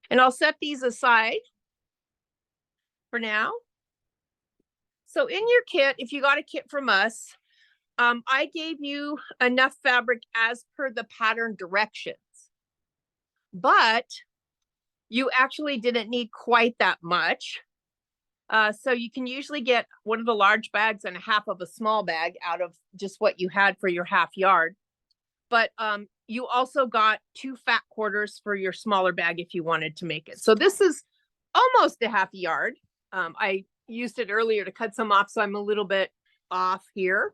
And I'll set these aside for now. So in your kit, if you got a kit from us, I gave you enough fabric as per the pattern directions, but you actually didn't need quite that much. So you can usually get one of the large bags and a half of a small bag out of just what you had for your half yard. But you also got 2 fat quarters for your smaller bag if you wanted to make it. So this is almost a half yard. I used it earlier to cut some off, so I'm a little bit off here.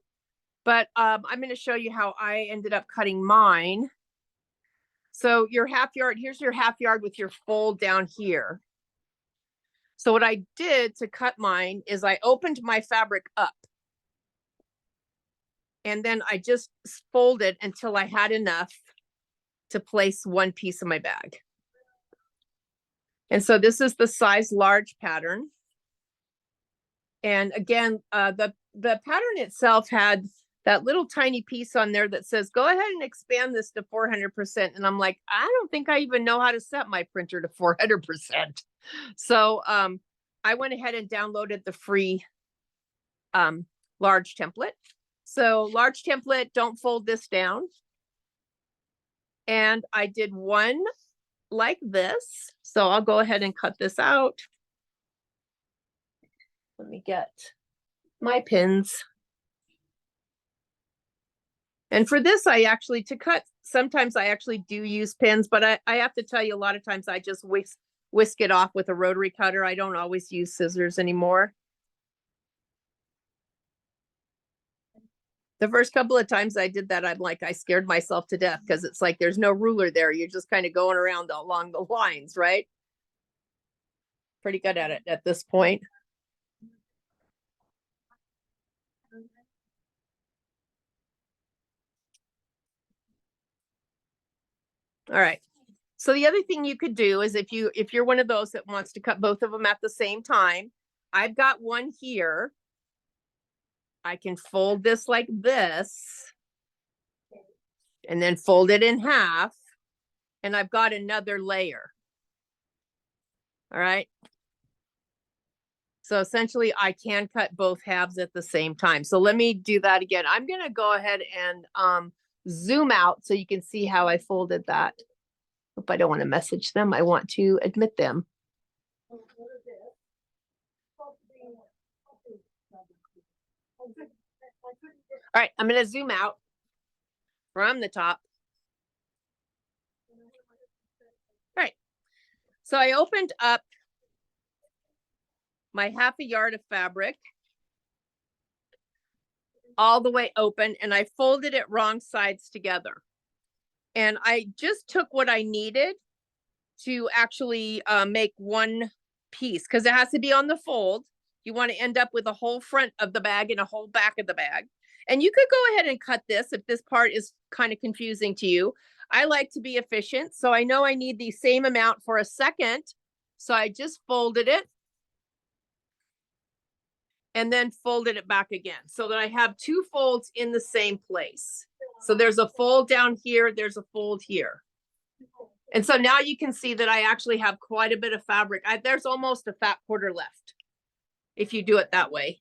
But I'm going to show you how I ended up cutting mine. So your half yard, here's your half yard with your fold down here. So what I did to cut mine is I opened my fabric up. And then I just folded until I had enough to place one piece of my bag. And so this is the size large pattern. And again, the pattern itself had that little tiny piece on there that says, go ahead and expand this to 400%. And I'm like, I don't think I even know how to set my printer to 400%. So I went ahead and downloaded the free large template. So large template, don't fold this down. And I did one like this. So I'll go ahead and cut this out. Let me get my pins. And for this, I actually, to cut, sometimes I actually do use pins, but I have to tell you, a lot of times I just whisk it off with a rotary cutter. I don't always use scissors anymore. The first couple of times I did that, I'm like, I scared myself to death because it's like there's no ruler there. You're just kind of going around along the lines, right? Pretty good at it at this point. All right. So the other thing you could do is if you're one of those that wants to cut both of them at the same time, I've got one here. I can fold this like this and then fold it in half. And I've got another layer. All right. So essentially I can cut both halves at the same time. So let me do that again. I'm going to go ahead and zoom out so you can see how I folded that. Hope I don't want to message them. I want to admit them. All right, I'm going to zoom out from the top. All right. So I opened up my half a yard of fabric all the way open, and I folded it wrong sides together. And I just took what I needed to actually make one piece, because it has to be on the fold. You want to end up with a whole front of the bag and a whole back of the bag. And you could go ahead and cut this if this part is kind of confusing to you. I like to be efficient, so I know I need the same amount for a second. So I just folded it and then folded it back again so that I have 2 folds in the same place. So there's a fold down here, there's a fold here. And so now you can see that I actually have quite a bit of fabric. There's almost a fat quarter left if you do it that way.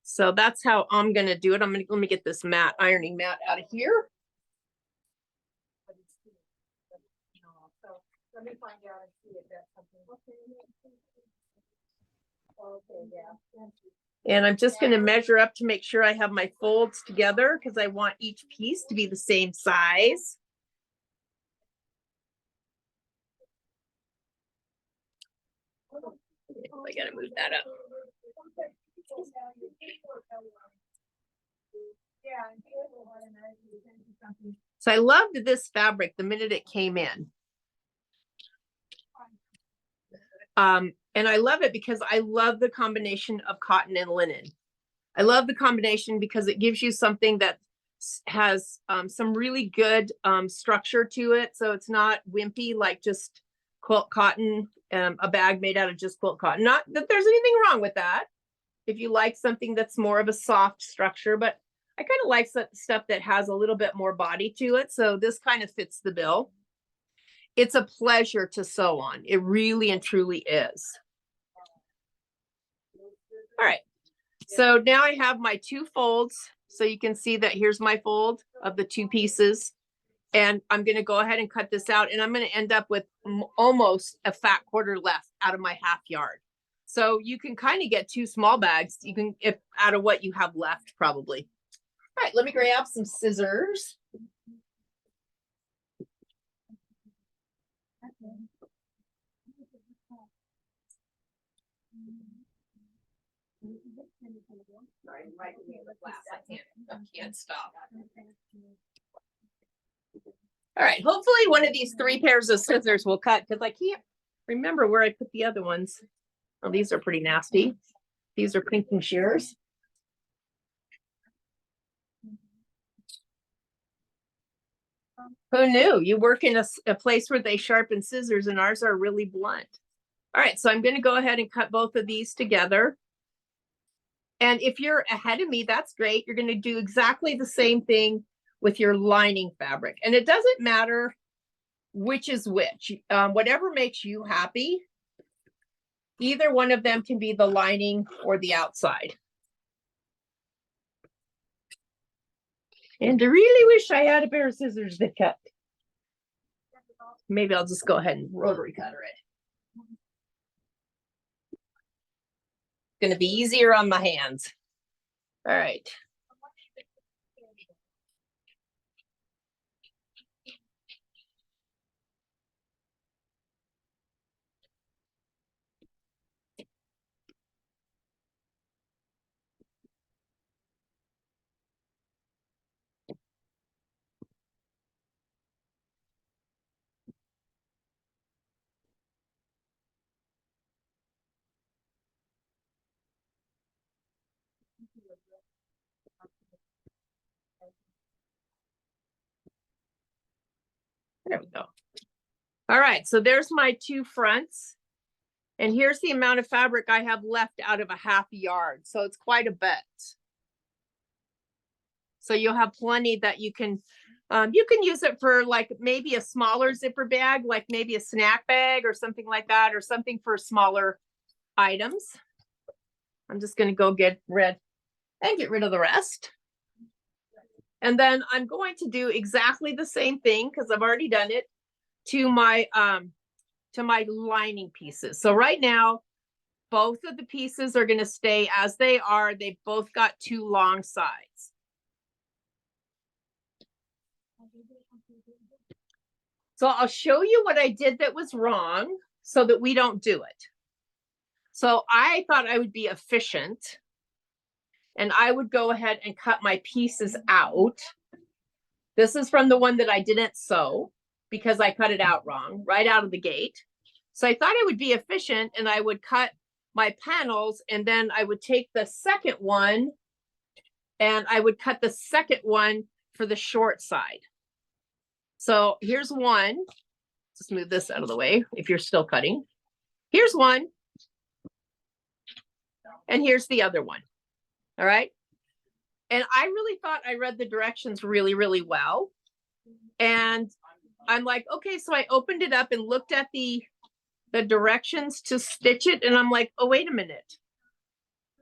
So that's how I'm going to do it. Let me get this ironing mat out of here. Let me find out and see if that's something. Okay, yeah. And I'm just going to measure up to make sure I have my folds together because I want each piece to be the same size. I got to move that up. So I loved this fabric the minute it came in. And I love it because I love the combination of cotton and linen. I love the combination because it gives you something that has some really good structure to it. So it's not wimpy like just quilt cotton, a bag made out of just quilt cotton. Not that there's anything wrong with that if you like something that's more of a soft structure, but I kind of like stuff that has a little bit more body to it. So this kind of fits the bill. It's a pleasure to sew on. It really and truly is. All right. So now I have my 2 folds. So you can see that here's my fold of the 2 pieces. And I'm going to go ahead and cut this out. And I'm going to end up with almost a fat quarter left out of my half yard. So you can kind of get 2 small bags. You can, if out of what you have left, probably. All right, let me grab some scissors. Sorry, right in the glass. I can't stop. All right, hopefully one of these 3 pairs of scissors will cut, because I can't remember where I put the other ones. Oh, these are pretty nasty. These are pinking shears. Who knew? You work in a place where they sharpen scissors, and ours are really blunt. All right, so I'm going to go ahead and cut both of these together. And if you're ahead of me, that's great. You're going to do exactly the same thing with your lining fabric. And it doesn't matter which is which. Whatever makes you happy, either one of them can be the lining or the outside. And I really wish I had a pair of scissors to cut. Maybe I'll just go ahead and rotary cutter it. Going to be easier on my hands. All right. There we go. All right, so there's my 2 fronts. And here's the amount of fabric I have left out of a half yard. So it's quite a bit. So you'll have plenty that you can use it for, like maybe a smaller zipper bag, like maybe a snack bag or something like that, or something for smaller items. I'm just going to go get rid of the rest. And then I'm going to do exactly the same thing, because I've already done it, to my lining pieces. So right now, both of the pieces are going to stay as they are. They've both got 2 long sides. So I'll show you what I did that was wrong so that we don't do it. So I thought I would be efficient, and I would go ahead and cut my pieces out. This is from the one that I didn't sew because I cut it out wrong right out of the gate. So I thought I would be efficient, and I would cut my panels, and then I would take the second one and I would cut the second one for the short side. So here's one. Just move this out of the way if you're still cutting. Here's one. And here's the other one. All right. And I really thought I read the directions really, really well. And I'm like, okay, so I opened it up and looked at the directions to stitch it. And I'm like, oh, wait a minute.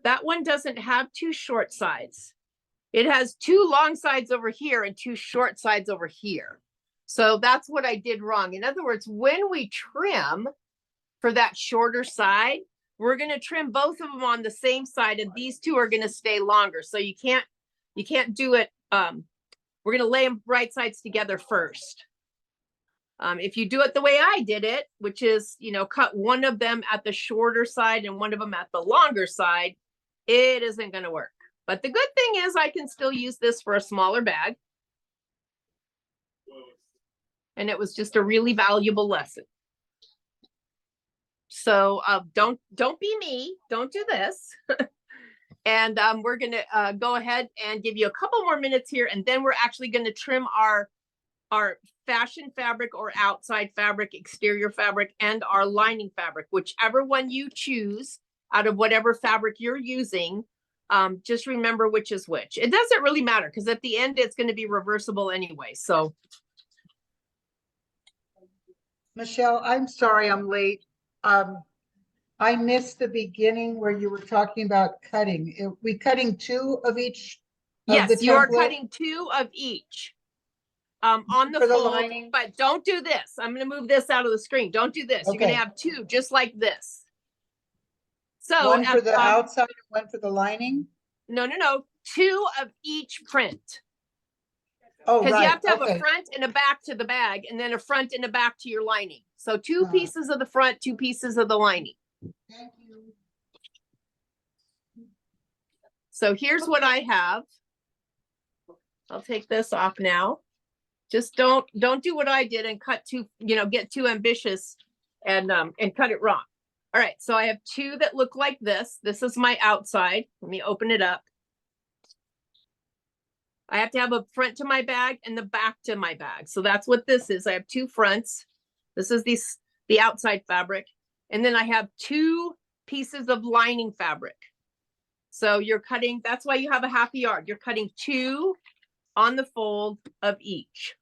That one doesn't have 2 short sides. It has 2 long sides over here and 2 short sides over here. So that's what I did wrong. In other words, when we trim for that shorter side, we're going to trim both of them on the same side, and these 2 are going to stay longer. So you can't do it. We're going to lay them right sides together first. If you do it the way I did it, which is, cut one of them at the shorter side and one of them at the longer side, it isn't going to work. But the good thing is I can still use this for a smaller bag. And it was just a really valuable lesson. So don't be me. Don't do this. And we're going to go ahead and give you a couple more minutes here. And then we're actually going to trim our fashion fabric or outside fabric, exterior fabric, and our lining fabric, whichever one you choose out of whatever fabric you're using. Just remember which is which. It doesn't really matter because at the end, it's going to be reversible anyway. So Michelle, I'm sorry I'm late. I missed the beginning where you were talking about cutting. We cutting two of each of the yes, you are template cutting 2 of each on the for the fold, lining? but don't do this. I'm going to move this out of the screen. Don't do this. You're going Okay. to have 2 just like this. So One for the outside and one for the lining? no, 2 of each print. Oh, Because you have right, to have a okay. front and a back to the bag and then a front and a back to your lining. So 2 pieces of the front, 2 pieces of the lining. Thank you. So here's what I have. I'll take this off now. Just don't do what I did and cut too, get too ambitious and cut it wrong. All right, so I have 2 that look like this. This is my outside. Let me open it up. I have to have a front to my bag and the back to my bag. So that's what this is. I have 2 fronts. This is the outside fabric. And then I have 2 pieces of lining fabric. So you're cutting, that's why you have a half yard. You're cutting 2 on the fold of each.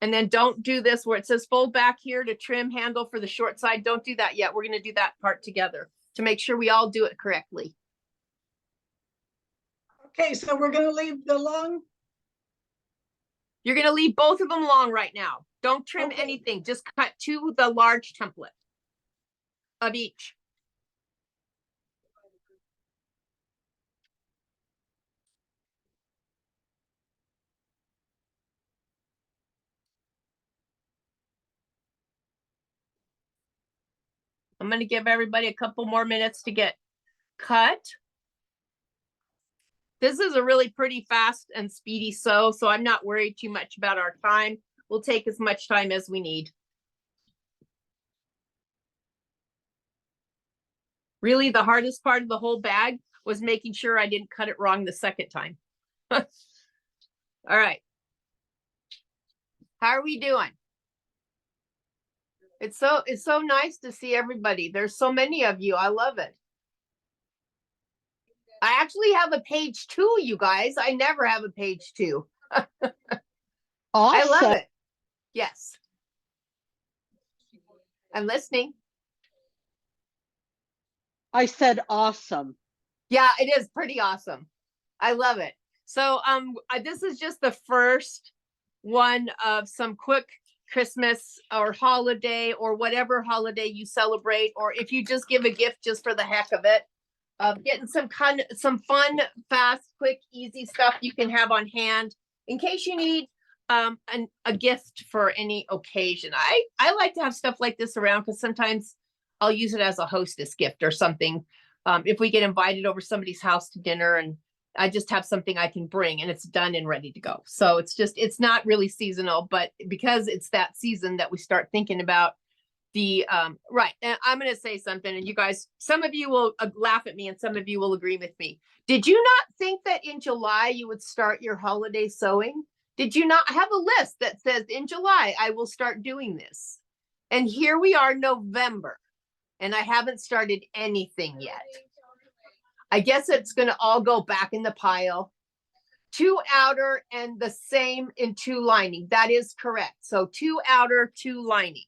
And then don't do this where it says fold back here to trim handle for the short side. Don't do that yet. We're going to do that part together to make sure we all do it correctly. Okay, so we're going to leave the long. You're going to leave both of them long right now. Don't trim anything. Just cut 2 the large template of each. I'm going to give everybody a couple more minutes to get cut. This is a really pretty fast and speedy sew, so I'm not worried too much about our time. We'll take as much time as we need. Really, the hardest part of the whole bag was making sure I didn't cut it wrong the second time. All right. How are we doing? It's so nice to see everybody. There's so many of you. I love it. I actually have a page 2, you guys. I never have a page 2. Awesome. I love it. Yes. I'm listening. I said awesome. Yeah, it is pretty awesome. I love it. So this is just the first one of some quick Christmas or holiday or whatever holiday you celebrate, or if you just give a gift just for the heck of it, getting some fun, fast, quick, easy stuff you can have on hand in case you need a gift for any occasion. I like to have stuff like this around because sometimes I'll use it as a hostess gift or something. If we get invited over somebody's house to dinner and I just have something I can bring and it's done and ready to go. So it's not really seasonal, but because it's that season that we start thinking about the, right. And I'm going to say something and you guys, some of you will laugh at me and some of you will agree with me. Did you not think that in July you would start your holiday sewing? Did you not have a list that says in July, I will start doing this? And here we are, November, and I haven't started anything yet. I guess it's going to all go back in the pile. 2 outer and the same in 2 lining. That is correct. So 2 outer, 2 lining.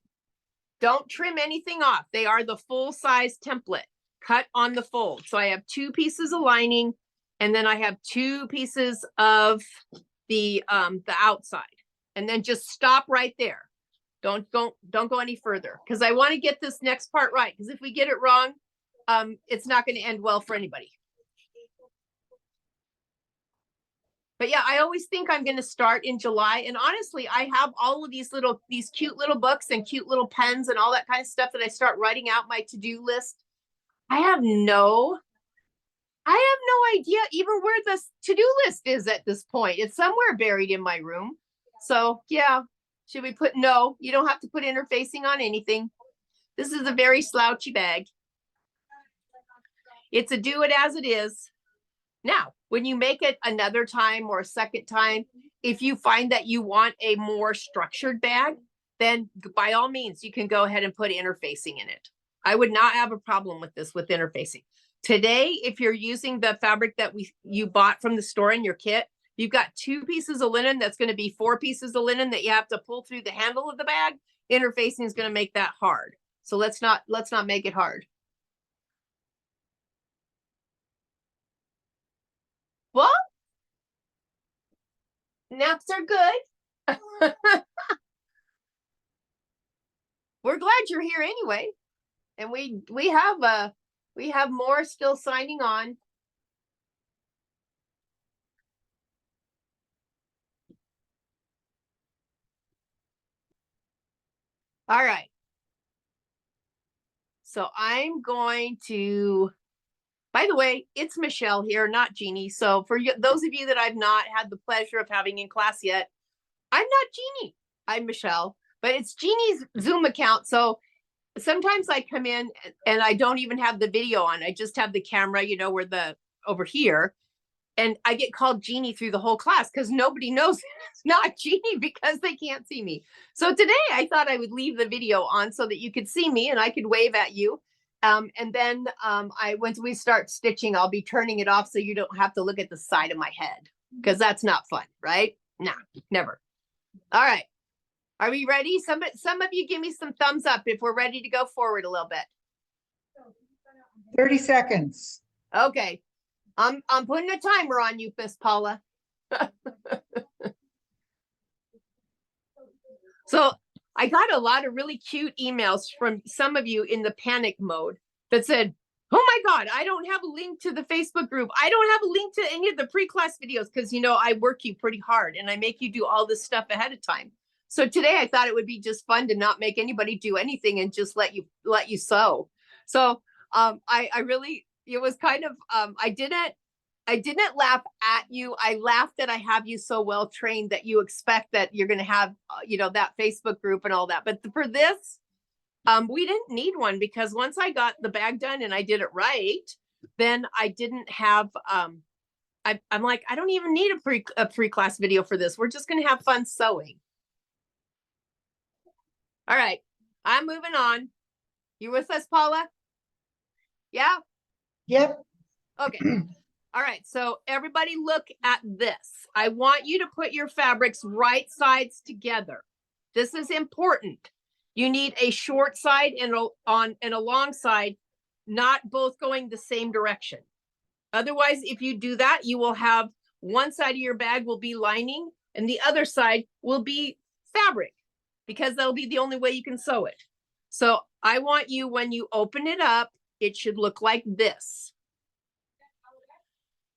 Don't trim anything off. They are the full size template cut on the fold. So I have 2 pieces of lining and then I have 2 pieces of the outside, and then just stop right there. Don't go any further because I want to get this next part right. Because if we get it wrong, it's not going to end well for anybody. But yeah, I always think I'm going to start in July. And honestly, I have all of these cute little books and cute little pens and all that kind of stuff that I start writing out my to-do list. I have no idea even where the to-do list is at this point. It's somewhere buried in my room. So yeah, should we put, no, you don't have to put interfacing on anything. This is a very slouchy bag. It's a do it as it is. Now, when you make it another time or a second time, if you find that you want a more structured bag, then by all means, you can go ahead and put interfacing in it. I would not have a problem with this with interfacing. Today, if you're using the fabric that you bought from the store in your kit, you've got 2 pieces of linen. That's going to be 4 pieces of linen that you have to pull through the handle of the bag. Interfacing is going to make that hard. So let's not make it hard. Well, naps are good. We're glad you're here anyway. And we have more still signing on. All right. So I'm going to, by the way, it's Michelle here, not Jeannie. So for you, those of you that I've not had the pleasure of having in class yet, I'm not Jeannie. I'm Michelle, but it's Jeannie's Zoom account. So sometimes I come in and I don't even have the video on. I just have the camera, you know, where over here. And I get called Jeannie through the whole class because nobody knows it's not Jeannie because they can't see me. So today I thought I would leave the video on so that you could see me and I could wave at you. And then once we start stitching, I'll be turning it off so you don't have to look at the side of my head because that's not fun, right? Nah, never. All right. Are we ready? Some of you give me some thumbs up if we're ready to go forward a little bit. 30 seconds. Okay. I'm putting a timer on you, Miss Paula. So I got a lot of really cute emails from some of you in the panic mode that said, oh my God, I don't have a link to the Facebook group. I don't have a link to any of the pre-class videos because, you know, I work you pretty hard and I make you do all this stuff ahead of time. So today I thought it would be just fun to not make anybody do anything and just let you sew. So I really, it was kind of, I didn't laugh at you. I laughed that I have you so well trained that you expect that you're going to have, you know, that Facebook group and all that. But for this, we didn't need one because once I got the bag done and I did it right, then I didn't have, I'm like, I don't even need a pre-class video for this. We're just going to have fun sewing. All right, I'm moving on. You with us, Paula? Yeah? Yep. Okay. All right, so everybody look at this. I want you to put your fabrics right sides together. This is important. You need a short side and a long side, not both going the same direction. Otherwise, if you do that, you will have one side of your bag will be lining and the other side will be fabric because that'll be the only way you can sew it. So I want you, when you open it up, it should look like this.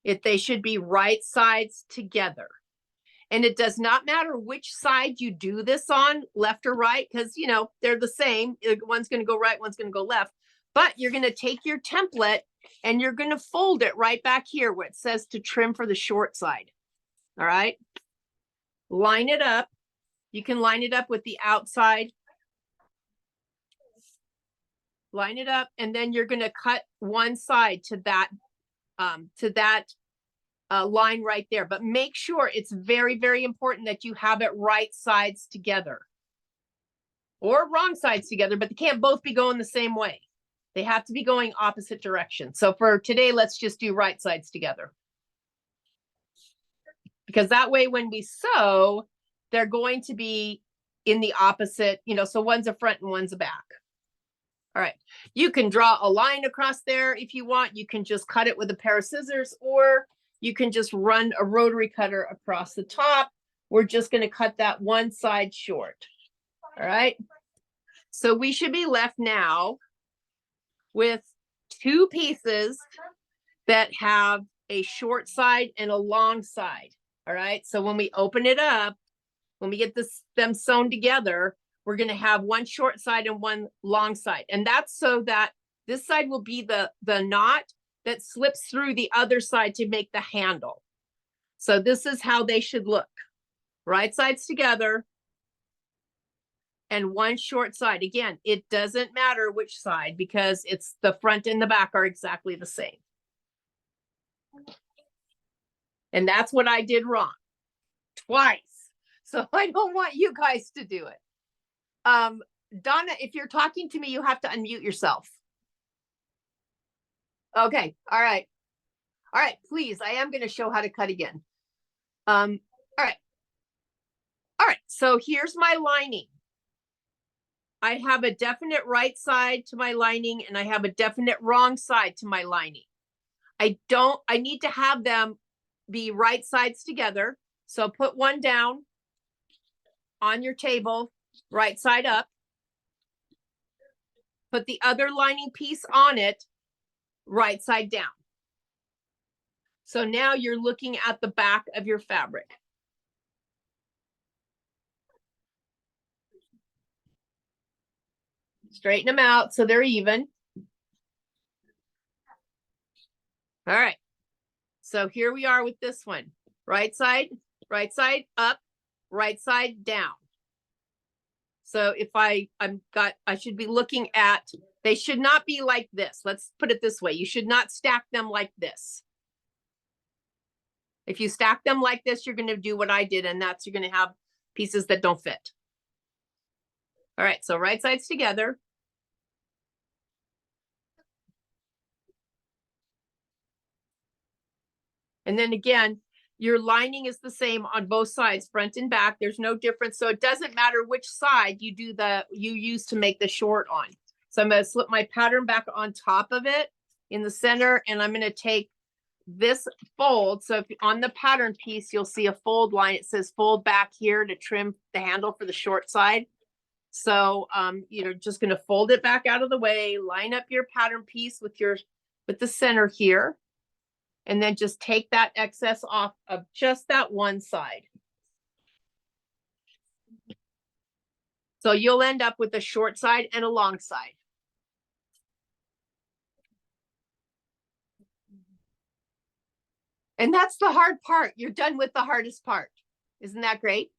They should be right sides together. And it does not matter which side you do this on, left or right, because, you know, they're the same. One's going to go right, one's going to go left. But you're going to take your template and you're going to fold it right back here where it says to trim for the short side. All right. Line it up. You can line it up with the outside. Line it up. And then you're going to cut one side to that line right there, but make sure it's very, very important that you have it right sides together or wrong sides together, but they can't both be going the same way. They have to be going opposite directions. So for today, let's just do right sides together. Because that way, when we sew, they're going to be in the opposite, you know, so one's a front and one's a back. All right, you can draw a line across there if you want. You can just cut it with a pair of scissors, or you can just run a rotary cutter across the top. We're just going to cut that one side short. All right, so we should be left now with 2 pieces that have a short side and a long side. All right, so when we open it up, when we get them sewn together, we're going to have one short side and one long side. And that's so that this side will be the knot that slips through the other side to make the handle. So this is how they should look. Right sides together and one short side. Again, it doesn't matter which side because it's the front and the back are exactly the same. And that's what I did wrong twice. So I don't want you guys to do it. Donna, if you're talking to me, you have to unmute yourself. Okay, all right. All right, please, I am gonna show how to cut again. All right. All right, so here's my lining. I have a definite right side to my lining and I have a definite wrong side to my lining. I need to have them be right sides together. So put one down on your table, right side up. Put the other lining piece on it, right side down. So now you're looking at the back of your fabric. Straighten them out so they're even. All right. So here we are with this one. Right side up, right side down. So if I should be looking at, they should not be like this. Let's put it this way. You should not stack them like this. If you stack them like this, you're going to do what I did, and that's you're going to have pieces that don't fit. All right, so right sides together. And then again, your lining is the same on both sides, front and back. There's no difference. So it doesn't matter which side you use to make the short on. So I'm going to slip my pattern back on top of it in the center, and I'm going to take this fold. So if on the pattern piece, you'll see a fold line. It says fold back here to trim the handle for the short side. So you're just going to fold it back out of the way, line up your pattern piece with the center here, and then just take that excess off of just that one side. So you'll end up with a short side and a long side. And that's the hard part. You're done with the hardest part. Isn't that great?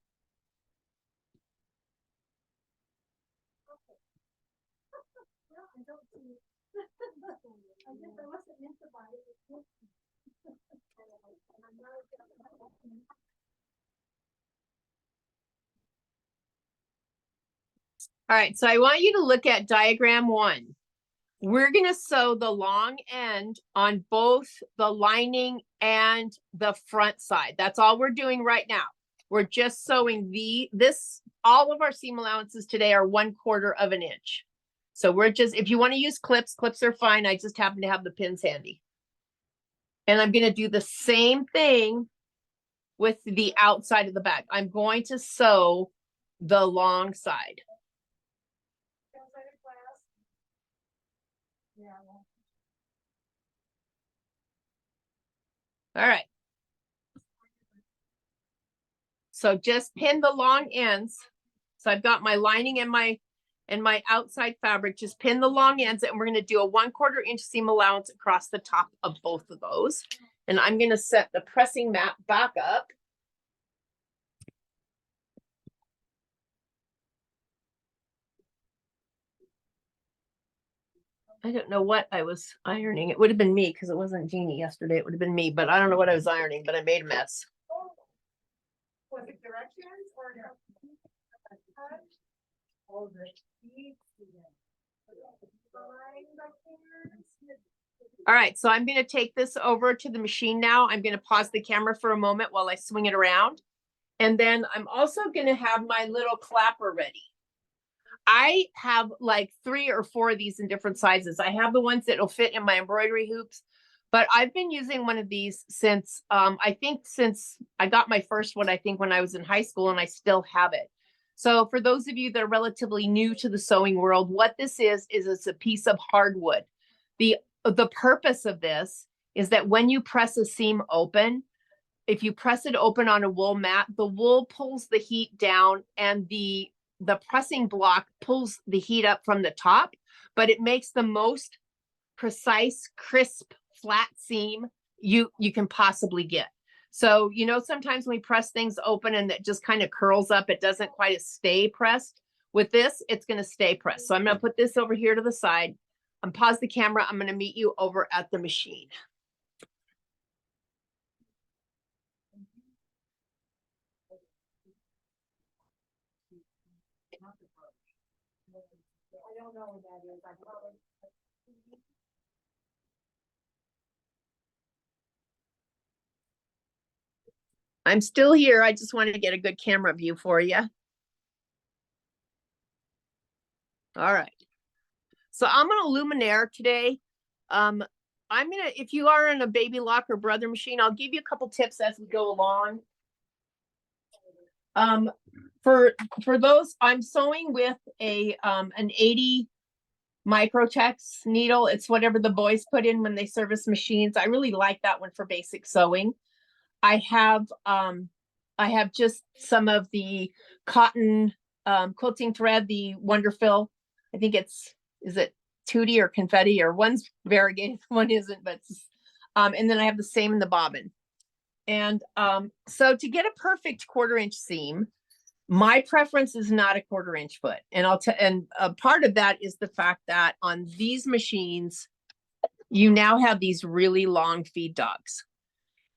All right, so I want you to look at diagram 1. We're going to sew the long end on both the lining and the front side. That's all we're doing right now. We're just sewing all of our seam allowances today are 1/4 of an inch. So we're just, if you want to use clips are fine. I just happen to have the pins handy. And I'm going to do the same thing with the outside of the bag. I'm going to sew the long side. All right. So just pin the long ends. So I've got my lining and my outside fabric. Just pin the long ends, and we're going to do a 1/4 inch seam allowance across the top of both of those. And I'm going to set the pressing mat back up. I don't know what I was ironing. It would have been me because it wasn't Jeannie yesterday. It would have been me, but I don't know what I was ironing, but I made a mess. Was it directions or no? All right, so I'm going to take this over to the machine now. I'm going to pause the camera for a moment while I swing it around. And then I'm also going to have my little clapper ready. I have like 3 or 4 of these in different sizes. I have the ones that will fit in my embroidery hoops, but I've been using one of these since since I got my first one, I think when I was in high school, and I still have it. So for those of you that are relatively new to the sewing world, what this is it's a piece of hardwood. The purpose of this is that when you press a seam open, if you press it open on a wool mat, the wool pulls the heat down, and the pressing block pulls the heat up from the top, but it makes the most precise, crisp, flat seam you can possibly get. So, sometimes when we press things open and it just kind of curls up, it doesn't quite stay pressed. With this, it's going to stay pressed. So I'm going to put this over here to the side. I'm pause the camera. I'm going to meet you over at the machine. I don't know what that is. I'm still here. I just wanted to get a good camera view for you. All right. So I'm gonna Luminaire today. If you are in a Baby Lock or Brother machine, I'll give you a couple tips as we go along. For those, I'm sewing with an 80 Microtex needle. It's whatever the boys put in when they service machines. I really like that one for basic sewing. I have just some of the cotton quilting thread, the Wonderfill. I think is it Tootie or Confetti, or one's variegated, one isn't, but and then I have the same in the bobbin. And so to get a perfect 1/4 inch seam, my preference is not a 1/4 inch foot. And a part of that is the fact that on these machines, you now have these really long feed dogs.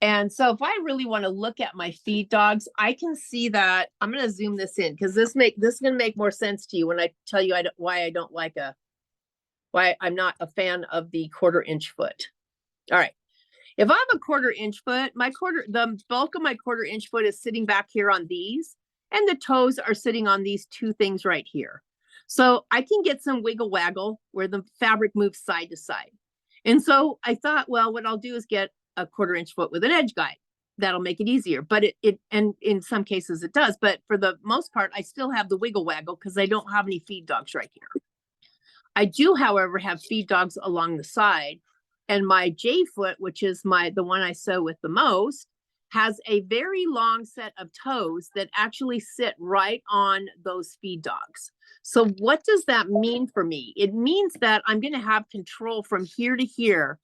And so if I really want to look at my feed dogs, I can see that. I'm going to zoom this in because this is going to make more sense to you when I tell you why I'm not a fan of the 1/4 inch foot. All right. If I have a 1/4 inch foot, the bulk of my 1/4 inch foot is sitting back here on these, and the toes are sitting on these two things right here. So I can get some wiggle waggle where the fabric moves side to side. And so I thought, well, what I'll do is get a 1/4 inch foot with an edge guide. That'll make it easier. But and in some cases it does, but for the most part, I still have the wiggle waggle because I don't have any feed dogs right here. I do, however, have feed dogs along the side, and my J foot, which is the one I sew with the most, has a very long set of toes that actually sit right on those feed dogs. So what does that mean for me? It means that I'm going to have control from here to here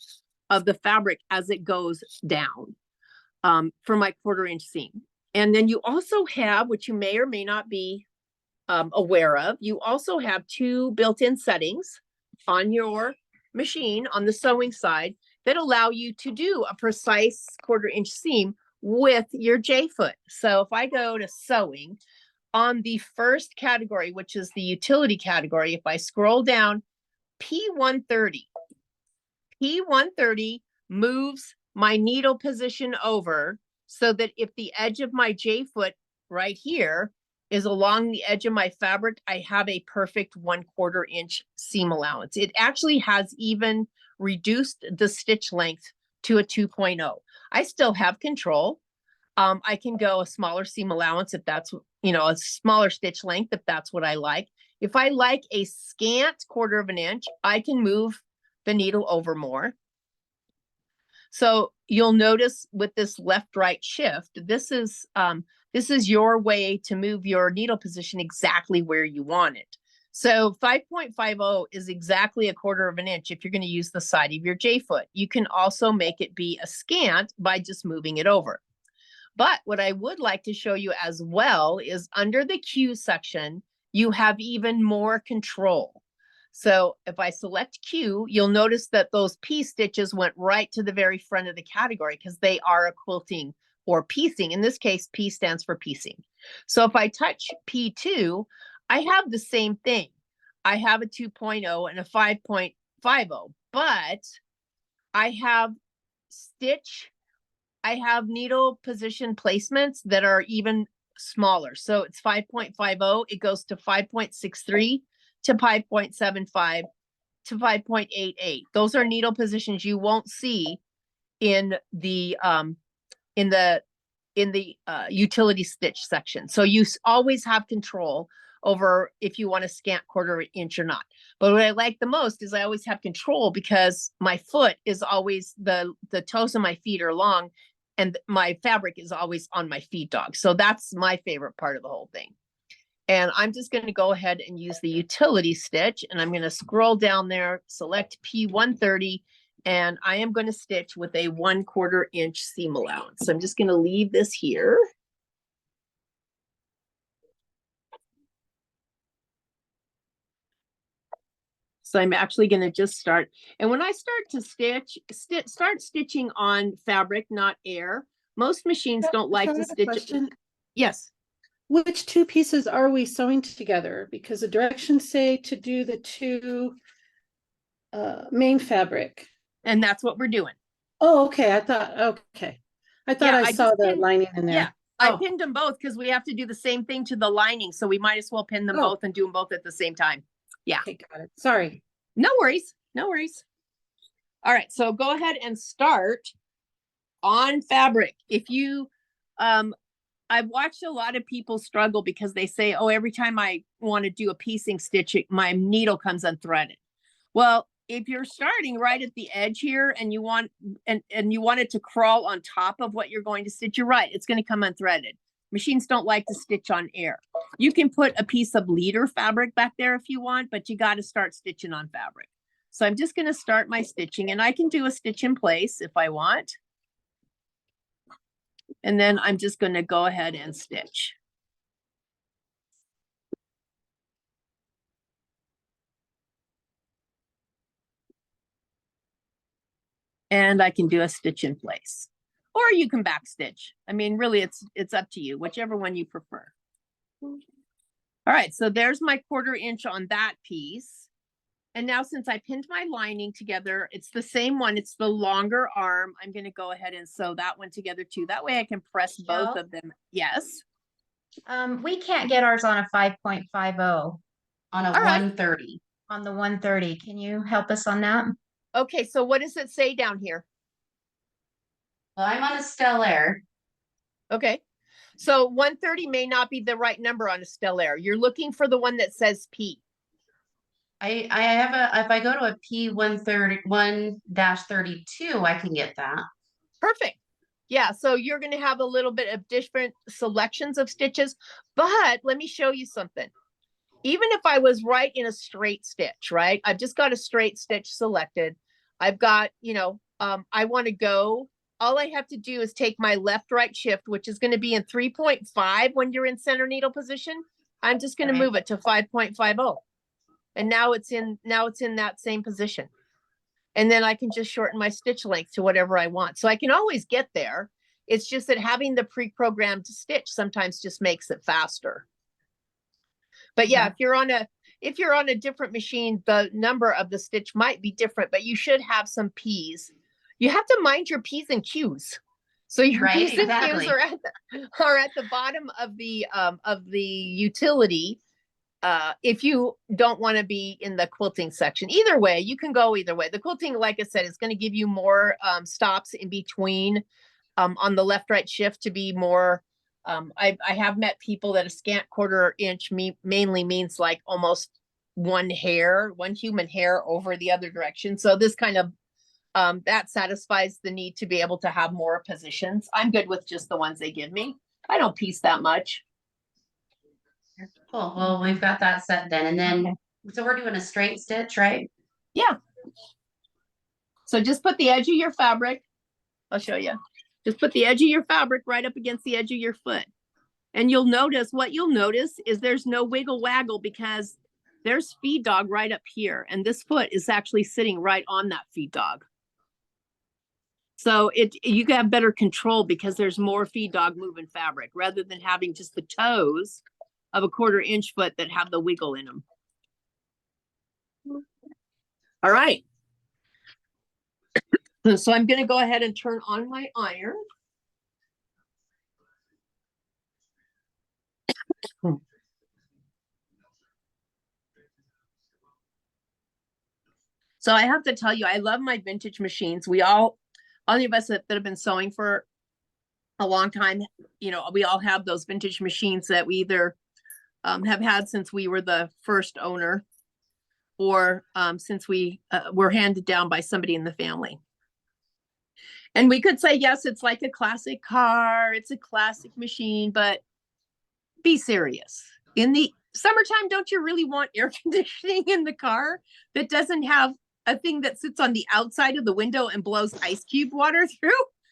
of the fabric as it goes down for my 1/4 inch seam. And then you also have, which you may or may not be aware of, you also have 2 built-in settings on your machine on the sewing side that allow you to do a precise 1/4 inch seam with your J foot. So if I go to sewing on the first category, which is the utility category, if I scroll down, P130 moves my needle position over so that if the edge of my J foot right here is along the edge of my fabric, I have a perfect 1/4 inch seam allowance. It actually has even reduced the stitch length to a 2.0. I still have control. I can go a smaller seam allowance if that's, a smaller stitch length if that's what I like. If I like a scant 1/4 inch, I can move the needle over more. So you'll notice with this left-right shift, this is your way to move your needle position exactly where you want it. So 5.50 is exactly a 1/4 inch if you're going to use the side of your J foot. You can also make it be a scant by just moving it over. But what I would like to show you as well is under the Q section, you have even more control. So if I select Q, you'll notice that those P stitches went right to the very front of the category because they are a quilting or piecing. In this case, P stands for piecing. So if I touch P2, I have the same thing. I have a 2.0 and a 5.50, but I have needle position placements that are even smaller. So it's 5.50, it goes to 5.63 to 5.75 to 5.88. Those are needle positions you won't see in the utility stitch section. So you always have control over if you want a scant 1/4 inch or not. But what I like the most is I always have control because my foot is always, the toes of my feet are long and my fabric is always on my feed dog. So that's my favorite part of the whole thing. And I'm just going to go ahead and use the utility stitch, and I'm going to scroll down there, select P130, and I am going to stitch with a 1/4 inch seam allowance. So I'm just going to leave this here. So I'm actually going to just start. And when I start to start stitching on fabric, not air. Most machines don't like to stitch. Question. Yes. Which 2 pieces are we sewing together? Because the directions say to do the 2 main fabric. And that's what we're doing. Oh, okay. I thought, okay. I thought Yeah, I I saw just the pinned- lining in Yeah, there. I Oh. pinned them both because we have to do the same thing to the lining, so we might as well pin them Oh. both and do them both at the same time. Yeah. Okay, got it. Sorry. No worries, no worries. All right, so go ahead and start on fabric. If you, I've watched a lot of people struggle because they say, oh, every time I want to do a piecing stitch, my needle comes unthreaded. Well, if you're starting right at the edge here and you want, and you want it to crawl on top of what you're going to stitch, you're right, it's going to come unthreaded. Machines don't like to stitch on air. You can put a piece of leader fabric back there if you want, but you got to start stitching on fabric. So I'm just going to start my stitching, and I can do a stitch in place if I want. And then I'm just going to go ahead and stitch. And I can do a stitch in place, or you can back stitch. I mean, really, it's up to you, whichever one you prefer. All right, so there's my 1/4 inch on that piece. And now since I pinned my lining together, it's the same one. It's the longer arm. I'm going to go ahead and sew that one together too. That way I can press both Michelle? of them. Yes. We can't get ours on a 5.50 On a All right. 130. on the 130. Can you help us on that? Okay, so what does it say down here? Well, I'm on a Stellaire. Okay. So 130 may not be the right number on a Stellaire. You're looking for the one that says P. I have a, if I go to a P130 1-32, I can get that. Perfect. Yeah, so you're going to have a little bit of different selections of stitches, but let me show you something. Even if I was right in a straight stitch, right? I've just got a straight stitch selected. I've got, I want to go, all I have to do is take my left right shift, which is going to be in 3.5 when you're in center needle position. I'm just going to Right. move it to 5.50. And now it's in that same position. And then I can just shorten my stitch length to whatever I want. So I can always get there. It's just that having the pre-programmed stitch sometimes just makes it faster. But yeah, Okay. if you're on a different machine, the number of the stitch might be different, but you should have some P's. You have to mind your P's and Q's. So your Right, P's and exactly. Q's are at the bottom of the utility. If you don't want to be in the quilting section. Either way, you can go either way. The quilting, like I said, is going to give you more stops in between on the left right shift to be more. I have met people that a scant 1/4 inch mainly means like almost one human hair over the other direction. So this kind of that satisfies the need to be able to have more positions. I'm good with just the ones they give me. I don't piece that much. Cool. Well, we've got that set then. And then, so we're doing a straight stitch, right? Yeah. So just put the edge of your fabric. I'll show you. Just put the edge of your fabric right up against the edge of your foot. And you'll notice, what you'll notice is there's no wiggle waggle because there's feed dog right up here. And this foot is actually sitting right on that feed dog. So you have better control because there's more feed dog moving fabric rather than having just the toes of a 1/4 inch foot that have the wiggle in them. All right. So I'm going to go ahead and turn on my iron. So I have to tell you, I love my vintage machines. All of us that have been sewing for a long time, we all have those vintage machines that we either have had since we were the first owner or since we were handed down by somebody in the family. And we could say, yes, it's like a classic car, it's a classic machine, but be serious. In the summertime, don't you really want air conditioning in the car that doesn't have a thing that sits on the outside of the window and blows ice cube water through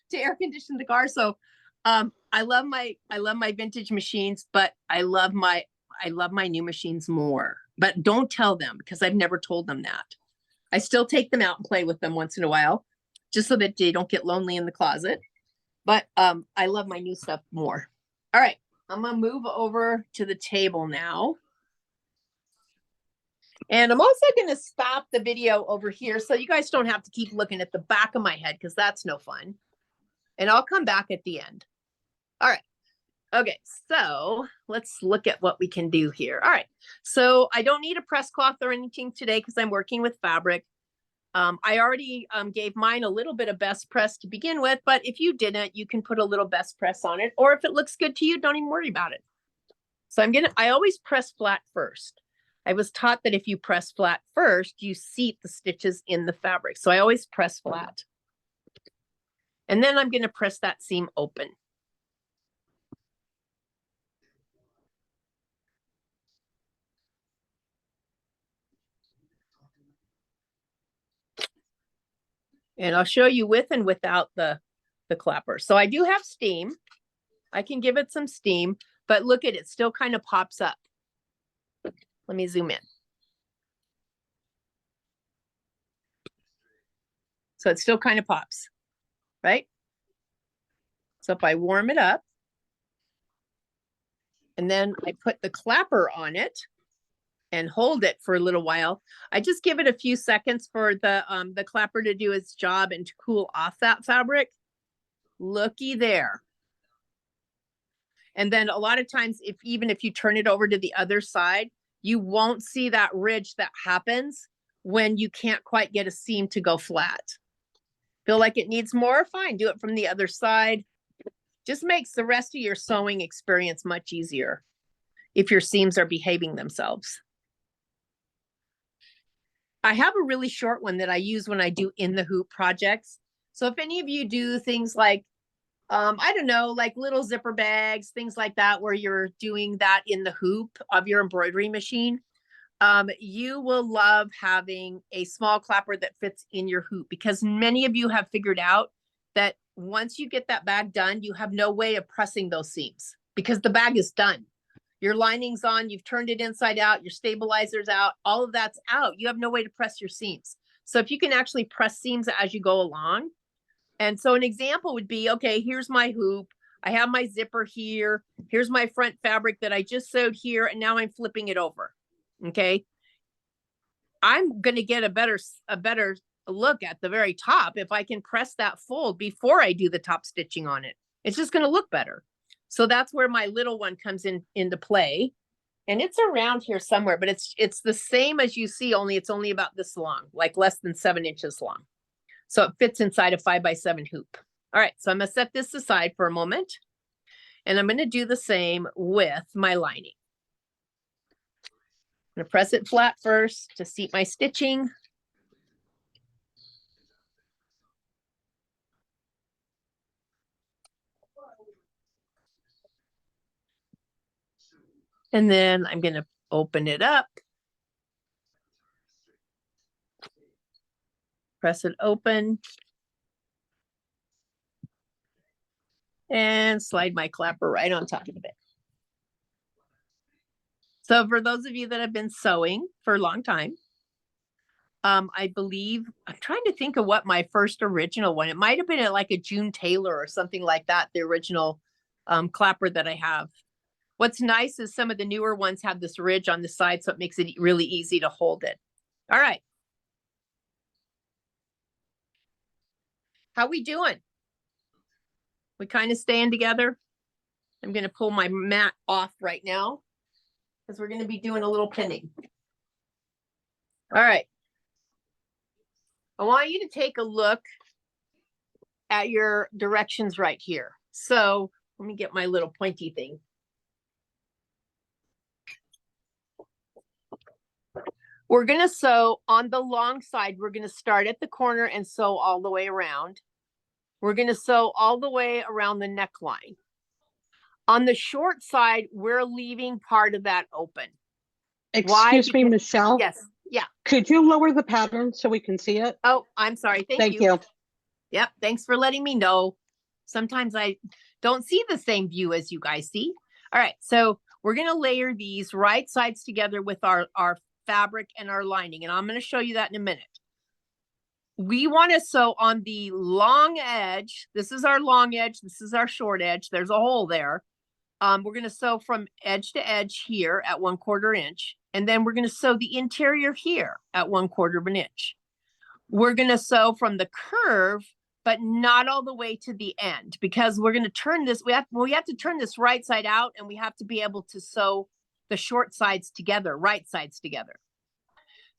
to air condition the car? So I love my vintage machines, but I love my new machines more. But don't tell them because I've never told them that. I still take them out and play with them once in a while, just so that they don't get lonely in the closet. But I love my new stuff more. All right, I'm gonna move over to the table now. And I'm also gonna stop the video over here so you guys don't have to keep looking at the back of my head because that's no fun. And I'll come back at the end. All right. Okay, so let's look at what we can do here. All right, so I don't need a press cloth or anything today because I'm working with fabric. I already gave mine a little bit of best press to begin with, but if you didn't, you can put a little best press on it, or if it looks good to you, don't even worry about it. So I always press flat first. I was taught that if you press flat first, you seat the stitches in the fabric. So I always press flat. And then I'm gonna press that seam open. And I'll show you with and without the clapper. So I do have steam. I can give it some steam, but look at it, still kind of pops up. Let me zoom in. So it still kind of pops, right? So if I warm it up, and then I put the clapper on it and hold it for a little while. I just give it a few seconds for the clapper to do its job and to cool off that fabric. Looky there. And then a lot of times, even if you turn it over to the other side, you won't see that ridge that happens when you can't quite get a seam to go flat. Feel like it needs more? Fine, do it from the other side. Just makes the rest of your sewing experience much easier if your seams are behaving themselves. I have a really short one that I use when I do in the hoop projects. So if any of you do things like, I don't know, like little zipper bags, things like that, where you're doing that in the hoop of your embroidery machine, you will love having a small clapper that fits in your hoop, because many of you have figured out that once you get that bag done, you have no way of pressing those seams because the bag is done. Your lining's on, you've turned it inside out, your stabilizer's out, all of that's out. You have no way to press your seams. So if you can actually press seams as you go along. And so an example would be, okay, here's my hoop. I have my zipper here. Here's my front fabric that I just sewed here. And now I'm flipping it over. Okay. I'm going to get a better look at the very top if I can press that fold before I do the top stitching on it. It's just going to look better. So that's where my little one comes into play. And it's around here somewhere, but it's the same as you see, only it's only about this long, like less than 7 inches long. So it fits inside a 5x7 hoop. All right, so I'm gonna set this aside for a moment, and I'm gonna do the same with my lining. I'm gonna press it flat first to seat my stitching. And then I'm gonna open it up. Press it open. And slide my clapper right on top of it. So for those of you that have been sewing for a long time, I believe, I'm trying to think of what my first original one, it might have been like a June Taylor or something like that, the original clapper that I have. What's nice is some of the newer ones have this ridge on the side, so it makes it really easy to hold it. All right. How we doing? We kind of staying together? I'm going to pull my mat off right now because we're going to be doing a little pinning. All right. I want you to take a look at your directions right here. So let me get my little pointy thing. We're going to sew on the long side. We're going to start at the corner and sew all the way around. We're going to sew all the way around the neckline. On the short side, we're leaving part of that open. Excuse me, Because- Michelle? Yes. Yeah. Could you lower the pattern so we can see it? Oh, I'm sorry. Thank you. Yep. Thanks for letting me know. Sometimes I don't see the same view as you guys see. All right. So we're going to layer these right sides together with our fabric and our lining. And I'm going to show you that in a minute. We want to sew on the long edge. This is our long edge. This is our short edge. There's a hole there. We're going to sew from edge to edge here at 1/4 inch. And then we're going to sew the interior here at 1/4 of an inch. We're going to sew from the curve but not all the way to the end, because we're going to turn this, we have to turn this right side out, and we have to be able to sew the short sides together, right sides together.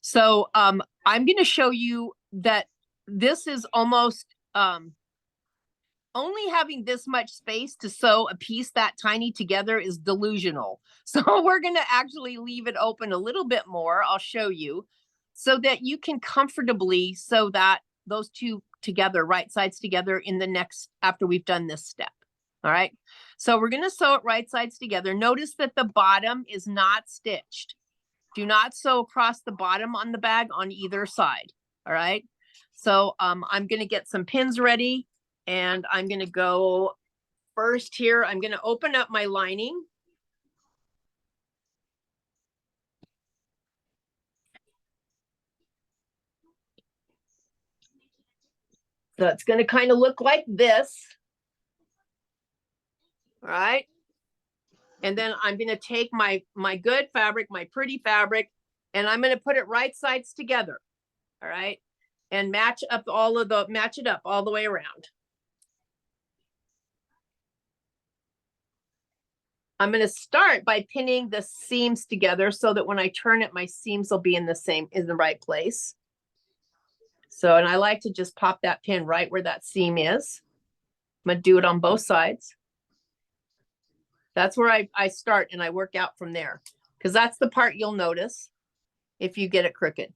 So I'm going to show you that this is almost only having this much space to sew a piece that tiny together is delusional. So we're going to actually leave it open a little bit more. I'll show you so that you can comfortably sew that those two together, right sides together in the next, after we've done this step. All right. So we're going to sew it right sides together. Notice that the bottom is not stitched. Do not sew across the bottom on the bag on either side. All right. So I'm going to get some pins ready, and I'm going to go first here. I'm going to open up my lining. So it's going to kind of look like this. All right. And then I'm going to take my good fabric, my pretty fabric, and I'm going to put it right sides together. All right. And match it up all the way around. I'm going to start by pinning the seams together so that when I turn it, my seams will be in the right place. So, and I like to just pop that pin right where that seam is. I'm going to do it on both sides. That's where I start, and I work out from there, because that's the part you'll notice if you get it crooked.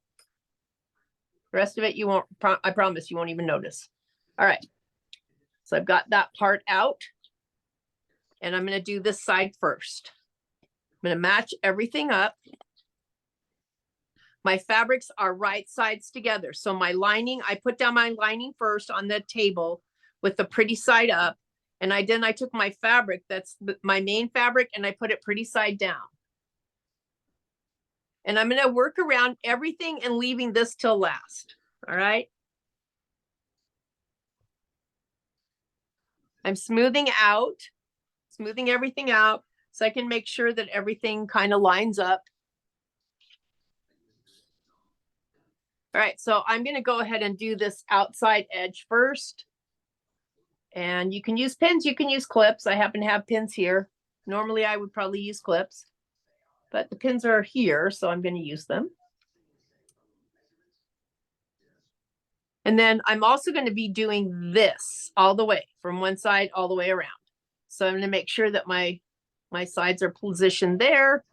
The rest of it, you won't, I promise you won't even notice. All right. So I've got that part out, and I'm going to do this side first. I'm going to match everything up. My fabrics are right sides together. So my lining, I put down my lining first on the table with the pretty side up. And then I took my fabric, that's my main fabric, and I put it pretty side down. And I'm going to work around everything and leaving this till last. All right. I'm smoothing everything out so I can make sure that everything kind of lines up. All right. So I'm going to go ahead and do this outside edge first. And you can use pins, you can use clips. I happen to have pins here. Normally I would probably use clips, but the pins are here, so I'm going to use them. And then I'm also going to be doing this all the way from one side all the way around. So I'm going to make sure that my sides are positioned there.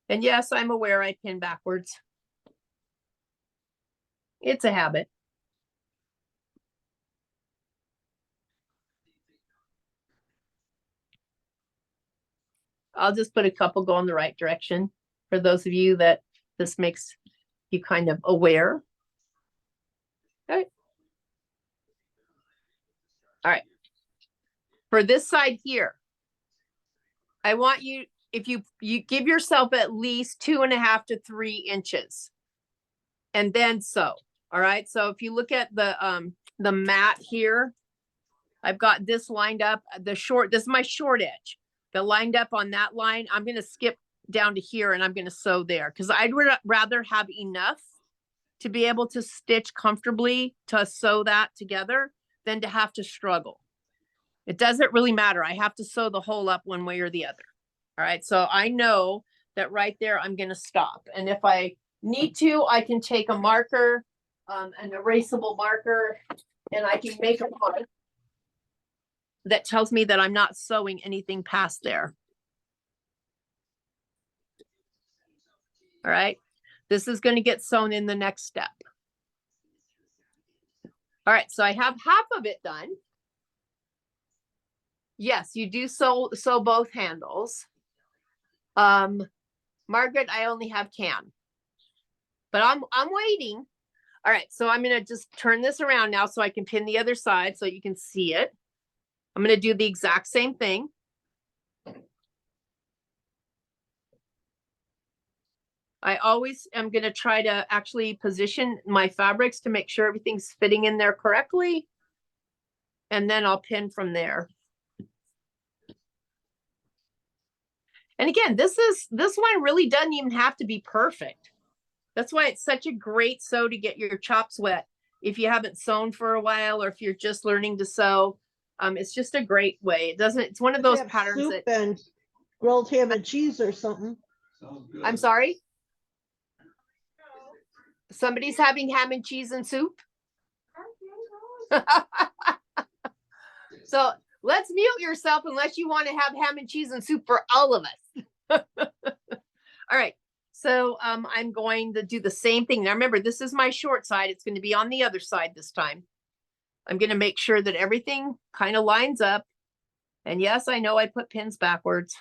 And yes, I'm aware I pin backwards. It's a habit. I'll just put a couple go in the right direction for those of you that this makes you kind of aware. Okay. All right. For this side here, I want you, if you give yourself at least 2.5 to 3 inches and then sew. All right. So if you look at the mat here, I've got this lined up, this is my short edge. The lined up on that line, I'm going to skip down to here and I'm going to sew there, because I'd rather have enough to be able to stitch comfortably to sew that together than to have to struggle. It doesn't really matter. I have to sew the hole up one way or the other. All right. So I know that right there, I'm going to stop. And if I need to, I can take a marker, an erasable marker, and I can make a mark that tells me that I'm not sewing anything past there. All right. This is going to get sewn in the next step. All right. So I have half of it done. Yes, you do sew both handles. Margaret, I only have can, but I'm waiting. All right. So I'm going to just turn this around now so I can pin the other side so you can see it. I'm going to do the exact same thing. I always am going to try to actually position my fabrics to make sure everything's fitting in there correctly. And then I'll pin from there. And again, this one really doesn't even have to be perfect. That's why it's such a great sew to get your chops wet. If you haven't sewn for a while, or if you're just learning to sew, it's just a great way. It's one of those Have patterns soup that, and grilled ham and cheese or something. I'm sorry, somebody's having ham and cheese and soup. So let's mute yourself unless you want to have ham and cheese and soup for all of us. All right. So I'm going to do the same thing. Now remember, this is my short side. It's going to be on the other side this time. I'm going to make sure that everything kind of lines up. And yes, I know I put pins backwards.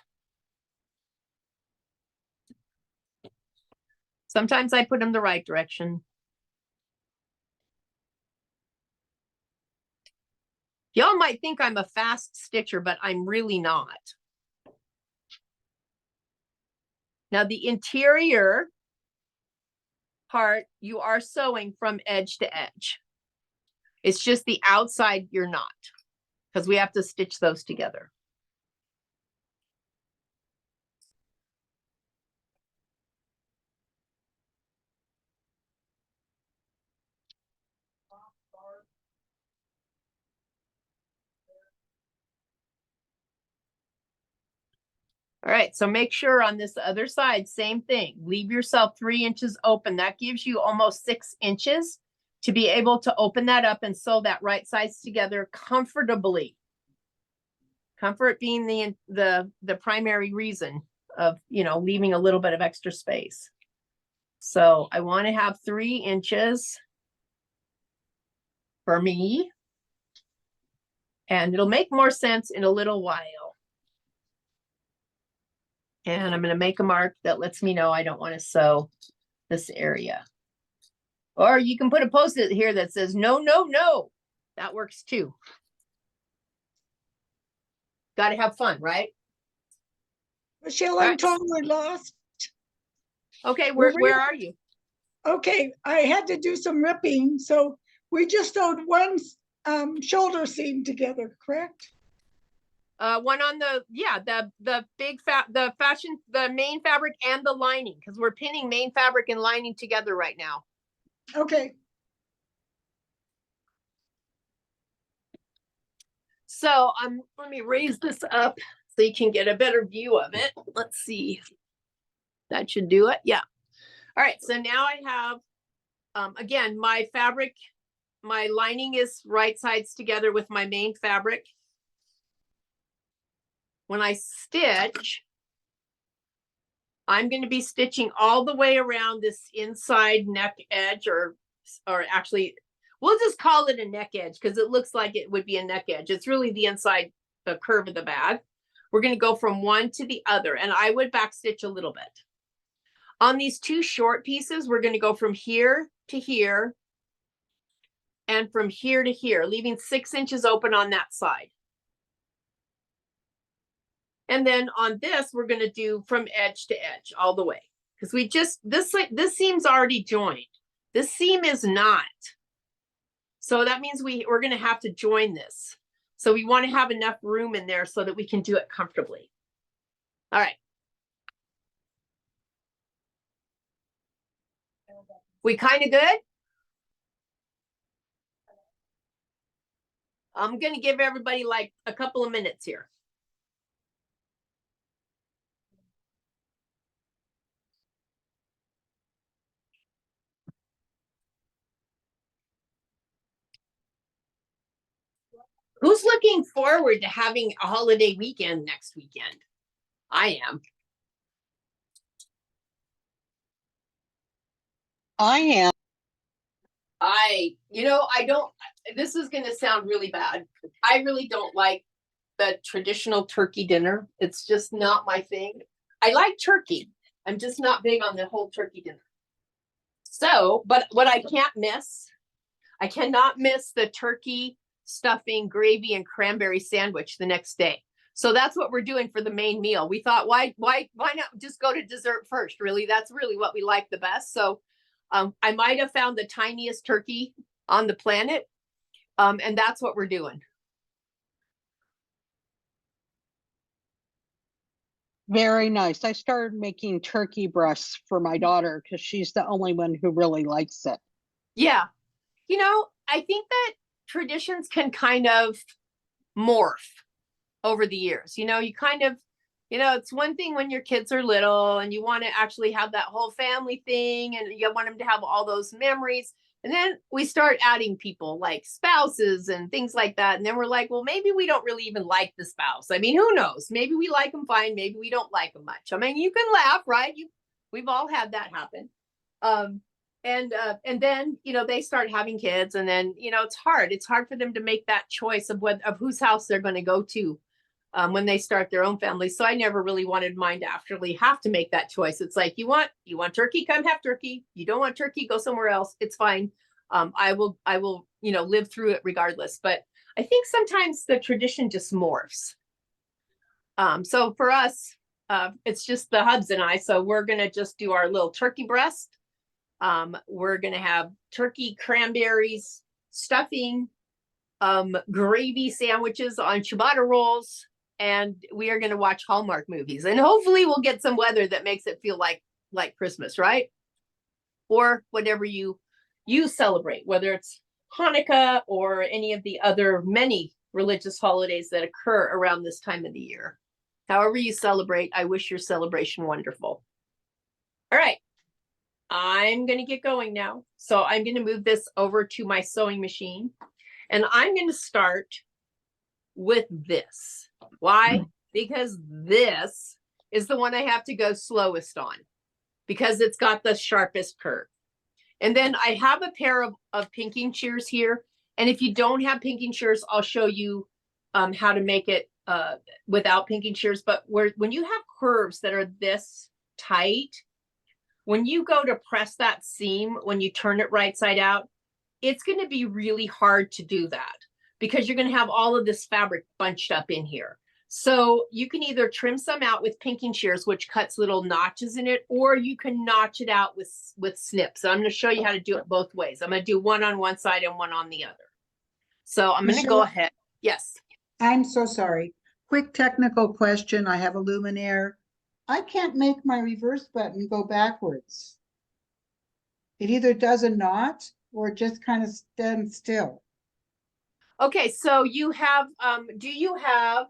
Sometimes I put them the right direction. Y'all might think I'm a fast stitcher, but I'm really not. Now the interior part, you are sewing from edge to edge. It's just the outside you're not, because we have to stitch those together. All right, so make sure on this other side, same thing. Leave yourself 3 inches open. That gives you almost 6 inches to be able to open that up and sew that right sides together comfortably. Comfort being the primary reason of, leaving a little bit of extra space. So I want to have 3 inches for me. And it'll make more sense in a little while. And I'm going to make a mark that lets me know I don't want to sew this area. Or you can put a post-it here that says, no, no, no. That works too. Got to have fun, right? Michelle, All I'm right. totally lost. Okay, Where where are you? Okay, I had to do some ripping, so we just sewed one shoulder seam together, correct? One on the big the main fabric and the lining, because we're pinning main fabric and lining together right now. Okay, So let me raise this up so you can get a better view of it. Let's see. That should do it. Yeah. All right. So now I have, again, my fabric, my lining is right sides together with my main fabric. When I stitch, I'm going to be stitching all the way around this inside neck edge, or actually, we'll just call it a neck edge because it looks like it would be a neck edge. It's really the inside, the curve of the bag. We're going to go from one to the other, and I would back stitch a little bit. On these 2 short pieces, we're going to go from here to here and from here to here, leaving 6 inches open on that side. And then on this, we're going to do from edge to edge all the way. Because we just, this seam's already joined. This seam is not. So that means we're going to have to join this. So we want to have enough room in there so that we can do it comfortably. All right. We kind of good? I'm going to give everybody like a couple of minutes here. Who's looking forward to having a holiday weekend next weekend? I am. I am. I don't, this is going to sound really bad. I really don't like the traditional turkey dinner. It's just not my thing. I like turkey. I'm just not big on the whole turkey dinner. So, but what I cannot miss the turkey stuffing, gravy, and cranberry sandwich the next day. So that's what we're doing for the main meal. We thought, why not just go to dessert first? Really, that's really what we like the best. So I might have found the tiniest turkey on the planet. And that's what we're doing. Very nice. I started making turkey breasts for my daughter because she's the only one who really likes it. Yeah. You know, I think that traditions can kind of morph over the years. You know, you kind of, you know, it's one thing when your kids are little and you want to actually have that whole family thing and you want them to have all those memories. And then we start adding people like spouses and things like that. And then we're like, well, maybe we don't really even like the spouse. I mean, who knows? Maybe we like them fine. Maybe we don't like them much. I mean, you can laugh, right? We've all had that happen. And then, you know, they start having kids and then, you know, it's hard for them to make that choice of whose house they're going to go to when they start their own family. So I never really wanted mine to actually have to make that choice. It's like, you want turkey, come have turkey. You don't want turkey, go somewhere else. It's fine. I will, you know, live through it regardless. But I think sometimes the tradition just morphs. So for us, it's just the Hubs and I. So we're going to just do our little turkey breast. We're going to have turkey, cranberries, stuffing, gravy sandwiches on ciabatta rolls, and we are going to watch Hallmark movies. And hopefully we'll get some weather that makes it feel like Christmas, right? Or whatever you celebrate, whether it's Hanukkah or any of the other many religious holidays that occur around this time of the year. However you celebrate, I wish your celebration wonderful. All right. I'm going to get going now. So I'm going to move this over to my sewing machine and I'm going to start with this. Why? Because this is the one I have to go slowest on because it's got the sharpest curve. And then I have a pair of pinking shears here. And if you don't have pinking shears, I'll show you how to make it without pinking shears. But when you have curves that are this tight, when you go to press that seam, when you turn it right side out, it's going to be really hard to do that because you're going to have all of this fabric bunched up in here. So you can either trim some out with pinking shears, which cuts little notches in it, or you can notch it out with snips. So I'm going to show you how to do it both ways. I'm going to do one on one side and one on the other. So I'm going to go Michelle? ahead. Yes. I'm so sorry. Quick technical question. I have a luminaire. I can't make my reverse button go backwards. It either does a knot or it just kind of stands still. Okay. So you have, do you have,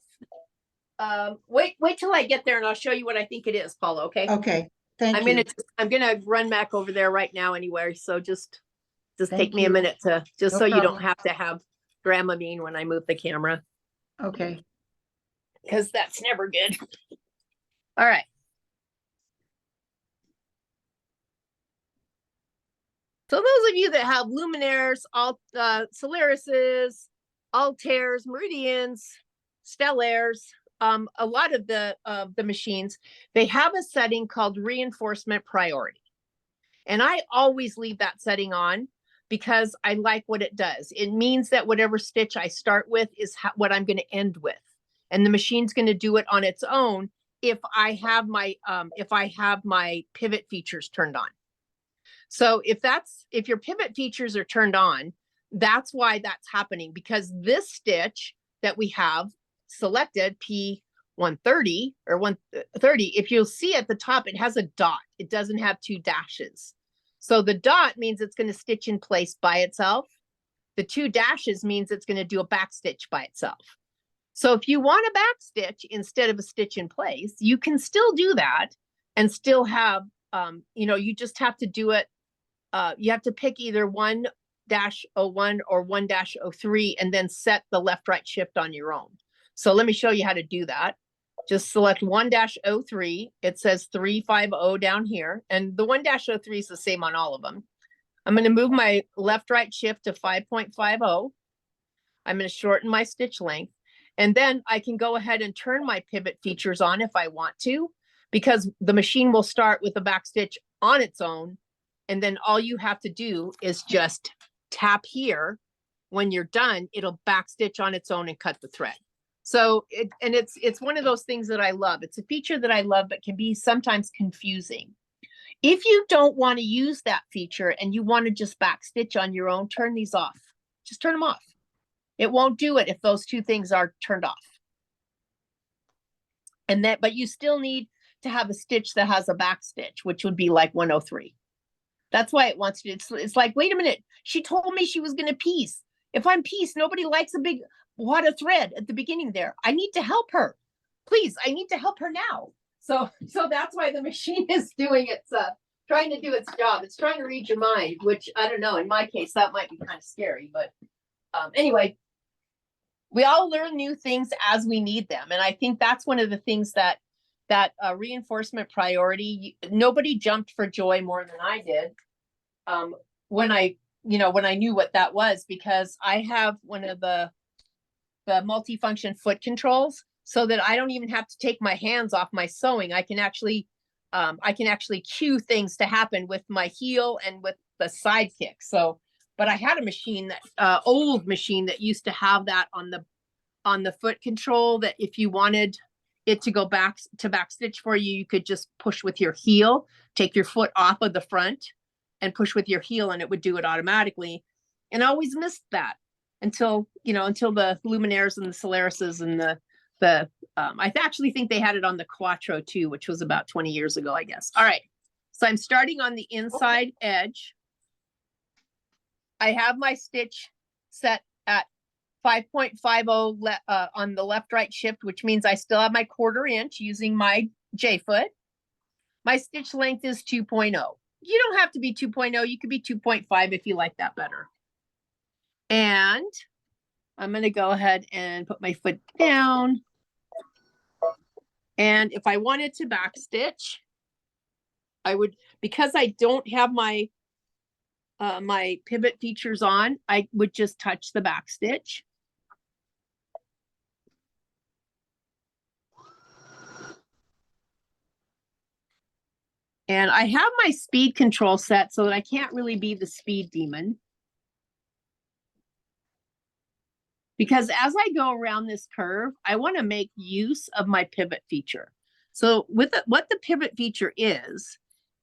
wait till I get there and I'll show you what I think it is, Paula. Okay. Okay, thank you. I'm gonna run back over there right now anyway. So just take Thank me a you. minute to just No so you don't problem. have to have Dramamine when I move the camera Okay, because that's never good. All right. So those of you that have luminaires, Solarises, Altairs, Meridians, Stellaires, a lot of the machines, they have a setting called reinforcement priority. And I always leave that setting on because I like what it does. It means that whatever stitch I start with is what I'm going to end with. And the machine's going to do it on its own if I have my pivot features turned on. So if your pivot features are turned on, that's why that's happening, because this stitch that we have selected, P130 or 130, if you'll see at the top, it has a dot. It doesn't have two dashes. So the dot means it's going to stitch in place by itself. The two dashes means it's going to do a back stitch by itself. So if you want a back stitch instead of a stitch in place, you can still do that and still have, you just have to do it. You have to pick either 1-01 or 1-03 and then set the left right shift on your own. So let me show you how to do that. Just select 1-03. It says 350 down here. And the 1-03 is the same on all of them. I'm going to move my left right shift to 5.50. I'm going to shorten my stitch length. And then I can go ahead and turn my pivot features on if I want to, because the machine will start with a back stitch on its own. And then all you have to do is just tap here. When you're done, it'll back stitch on its own and cut the thread. So it's one of those things that I love. It's a feature that I love, but can be sometimes confusing. If you don't want to use that feature and you want to just back stitch on your own, turn these off. Just turn them off. It won't do it if those two things are turned off. And that, but you still need to have a stitch that has a back stitch, which would be like 103. That's why it wants to, it's like, wait a minute, she told me she was gonna piece. If I'm piece, nobody likes a big wad of thread at the beginning there. I need to help her. Please, I need to help her now. So that's why the machine is doing its trying to do its job. It's trying to read your mind, which I don't know. In my case, that might be kind of scary, but anyway, we all learn new things as we need them, and I think that's one of the things that reinforcement priority. Nobody jumped for joy more than I did when I knew what that was, because I have one of the multifunction foot controls, so that I don't even have to take my hands off my sewing. I can actually cue things to happen with my heel and with the side kick. So, but I had a machine that old machine that used to have that on the foot control, that if you wanted it to go back stitch for you, you could just push with your heel, take your foot off of the front and push with your heel, and it would do it automatically. And I always missed that until the Luminaires and the Solarises and I actually think they had it on the Quattro too, which was about 20 years ago, I guess. All right. So I'm starting on the inside edge. I have my stitch set at 5.50 on the left right shift, which means I still have my 1/4 inch using my J foot. My stitch length is 2.0. You don't have to be 2.0. You could be 2.5 if you like that better. And I'm going to go ahead and put my foot down. And if I wanted to back stitch, I would, because I don't have my my pivot features on, I would just touch the back stitch. And I have my speed control set so that I can't really be the speed demon. Because as I go around this curve, I want to make use of my pivot feature. So with what the pivot feature is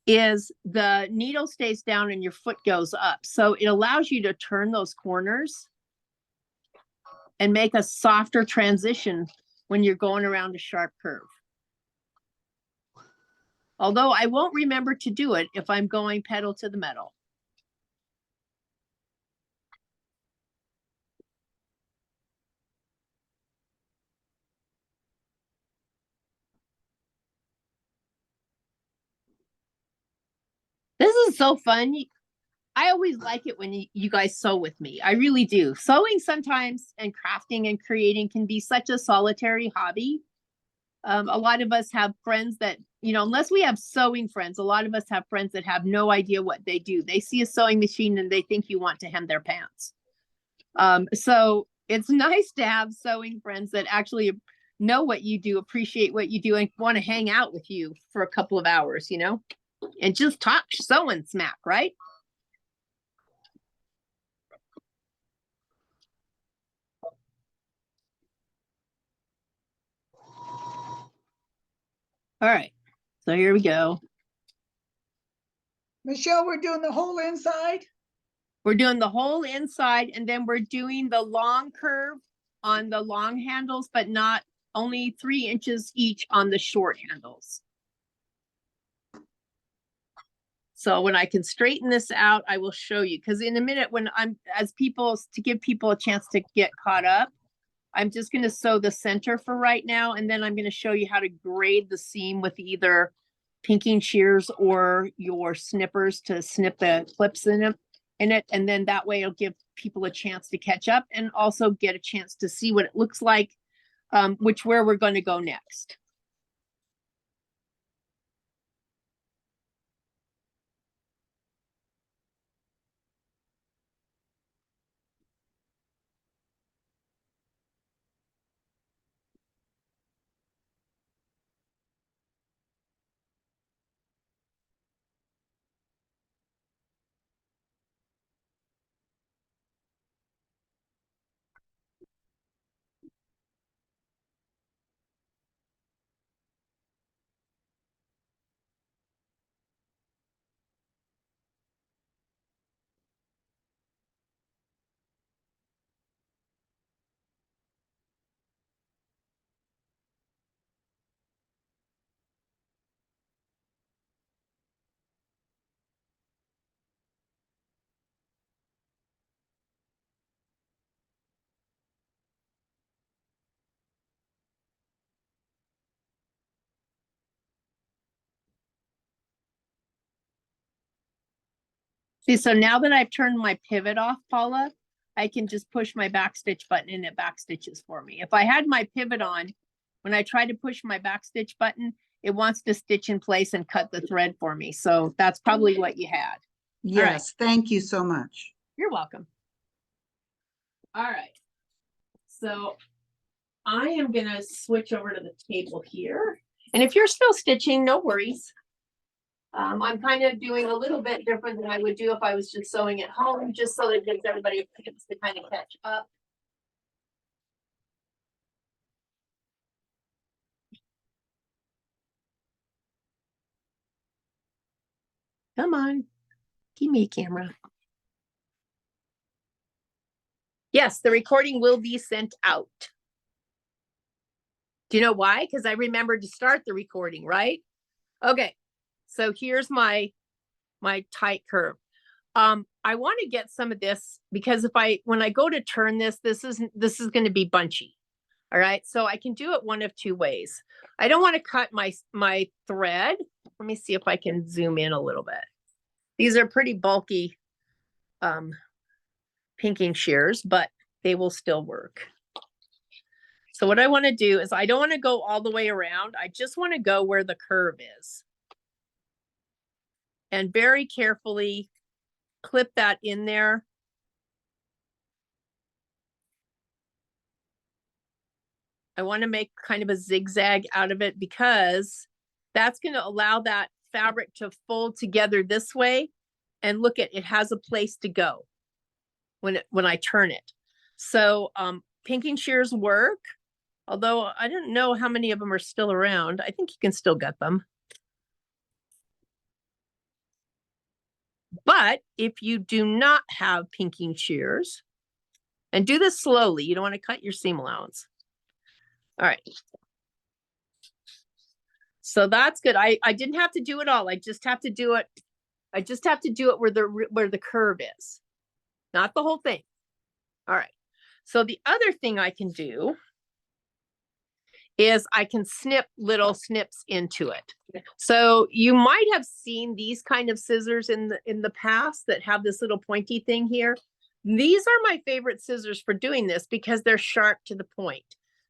the needle stays down and your foot goes up. So it allows you to turn those corners and make a softer transition when you're going around a sharp curve. Although I won't remember to do it if I'm going pedal to the metal. This is so fun. I always like it when you guys sew with me. I really do. Sewing sometimes and crafting and creating can be such a solitary hobby. A lot of us have friends that, unless we have sewing friends, a lot of us have friends that have no idea what they do. They see a sewing machine and they think you want to hem their pants. So it's nice to have sewing friends that actually know what you do, appreciate what you do, and want to hang out with you for a couple of hours, and just talk sewing smack, right? All right, so here we go. Michelle, we're doing the whole inside. We're doing the whole inside, and then we're doing the long curve on the long handles, but not only 3 inches each on the short handles. So when I can straighten this out, I will show you, because in a minute to give people a chance to get caught up, I'm just going to sew the center for right now, and then I'm going to show you how to grade the seam with either pinking shears or your snippers to snip the clips in it. And then that way it'll give people a chance to catch up and also get a chance to see what it looks like, where we're going to go next. See, so now that I've turned my pivot off, Paula, I can just push my backstitch button and it backstitches for me. If I had my pivot on, when I try to push my backstitch button, it wants to stitch in place and cut the thread for me. So that's probably what you had. right. Yes, thank you so much. You're welcome. All right. So I am gonna switch over to the table here. And if you're still stitching, no worries. I'm kind of doing a little bit different than I would do if I was just sewing at home, just so that it gives everybody a chance to kind of catch up. Come on, give me a camera. Yes, the recording will be sent out. Do you know why? Because I remembered to start the recording, right? Okay, so here's my tight curve. I want to get some of this because when I go to turn this, this is going to be bunchy. All right, so I can do it one of two ways. I don't want to cut my thread. Let me see if I can zoom in a little bit. These are pretty bulky pinking shears, but they will still work. So what I want to do is I don't want to go all the way around. I just want to go where the curve is. And very carefully clip that in there. I want to make kind of a zigzag out of it because that's going to allow that fabric to fold together this way. And look at it has a place to go when I turn it. So pinking shears work, although I don't know how many of them are still around. I think you can still get them. But if you do not have pinking shears, and do this slowly, you don't want to cut your seam allowance. All right. So that's good. I didn't have to do it all. I just have to do it. I just have to do it where the curve is, not the whole thing. All right. So the other thing I can do is I can snip little snips into it. So you might have seen these kind of scissors in the past that have this little pointy thing here. These are my favorite scissors for doing this because they're sharp to the point.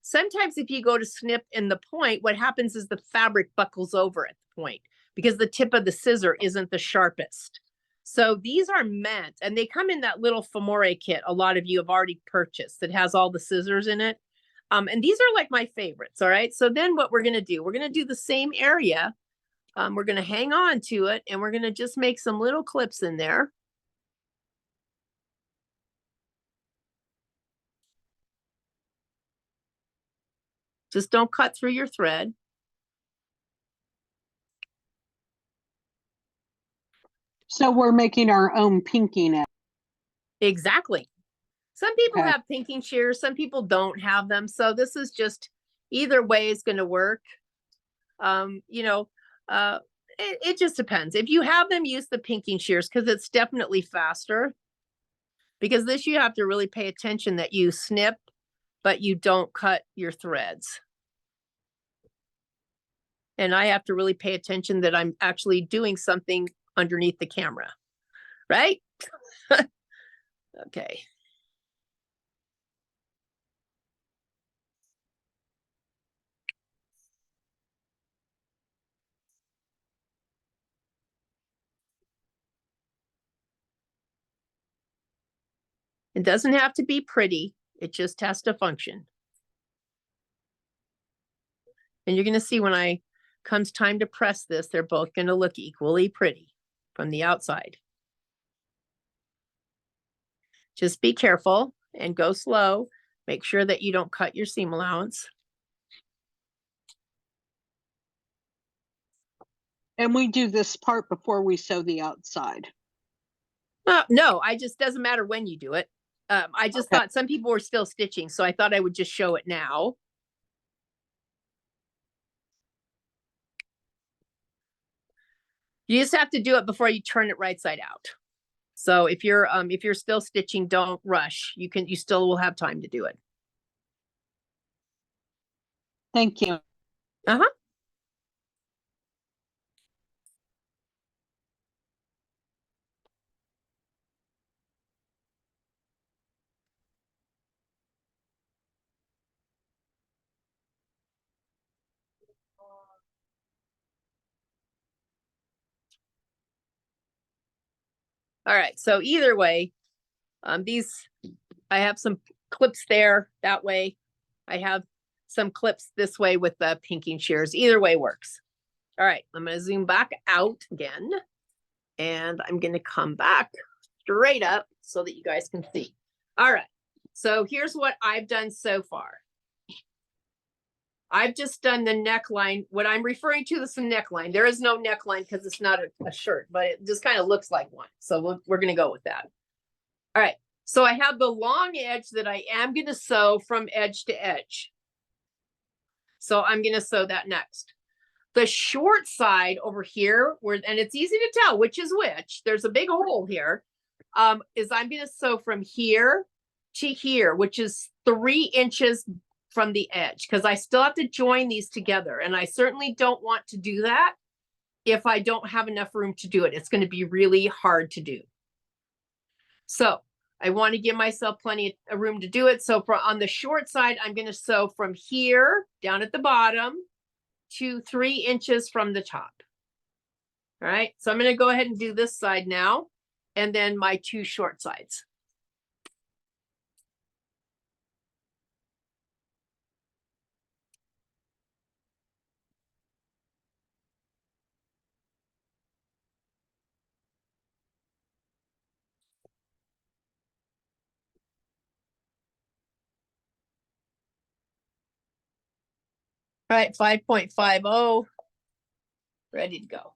Sometimes if you go to snip in the point, what happens is the fabric buckles over at the point because the tip of the scissor isn't the sharpest. So these are meant, and they come in that little Famore kit a lot of you have already purchased that has all the scissors in it. And these are like my favorites, all right? So then what we're gonna do the same area. We're gonna hang on to it and we're gonna just make some little clips in there. Just don't cut through your thread. So we're making our own pinking it. Exactly. Some people Okay. have pinking shears, some people don't have them. So this is just either way is going to work. It just depends. If you have them, use the pinking shears because it's definitely faster. Because this you have to really pay attention that you snip, but you don't cut your threads. And I have to really pay attention that I'm actually doing something underneath the camera, right? Okay. It doesn't have to be pretty. It just has to function. And you're going to see when comes time to press this, they're both going to look equally pretty from the outside. Just be careful and go slow. Make sure that you don't cut your seam allowance. And we do this part before we sew the outside. No, doesn't matter when you do it. I just Okay. thought some people were still stitching, so I thought I would just show it now. You just have to do it before you turn it right side out. So if you're still stitching, don't rush. You still will have time to do it. Thank you. Uh-huh. All right, so either way, these, I have some clips there that way. I have some clips this way with the pinking shears. Either way works. All right, I'm gonna zoom back out again. And I'm gonna come back straight up so that you guys can see. All right, so here's what I've done so far. I've just done the neckline. What I'm referring to is the neckline. There is no neckline because it's not a shirt, but it just kind of looks like one. So we're gonna go with that. All right, so I have the long edge that I am gonna sew from edge to edge. So I'm gonna sew that next. The short side over here, where, and it's easy to tell which is which, there's a big hole here, is I'm gonna sew from here to here, which is 3 inches from the edge, because I still have to join these together. And I certainly don't want to do that if I don't have enough room to do it. It's gonna be really hard to do. So I want to give myself plenty of room to do it. So for on the short side, I'm gonna sew from here down at the bottom to 3 inches from the top. All right, so I'm going to go ahead and do this side now, and then my 2 short sides. All right, 5.50, ready to go. All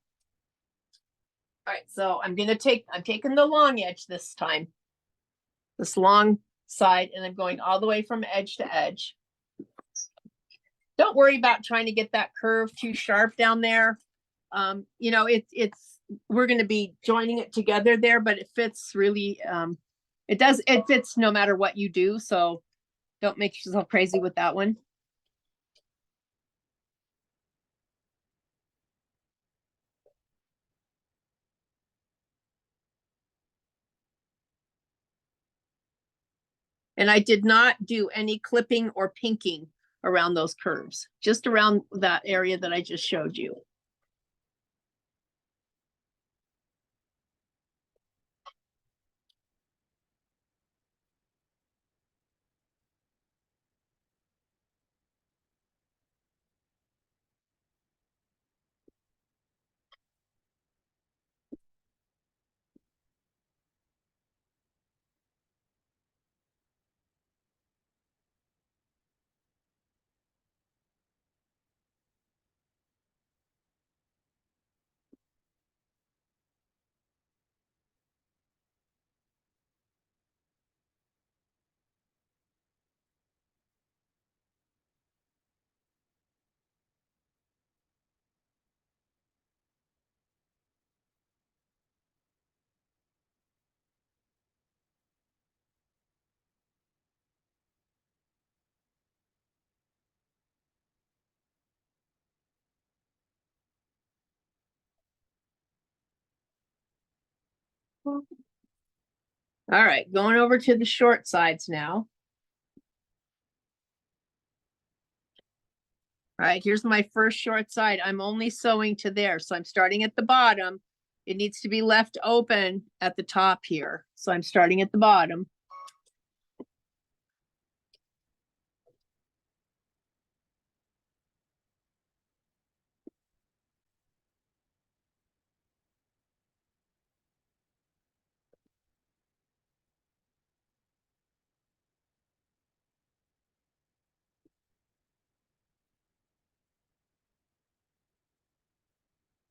right, so I'm taking the long edge this time, this long side, and I'm going all the way from edge to edge. Don't worry about trying to get that curve too sharp down there. You know, we're going to be joining it together there, but it fits really, it fits no matter what you do. So don't make yourself crazy with that one. And I did not do any clipping or pinking around those curves, just around that area that I just showed you. All right, going over to the short sides now. All right, here's my first short side. I'm only sewing to there. So I'm starting at the bottom. It needs to be left open at the top here. So I'm starting at the bottom.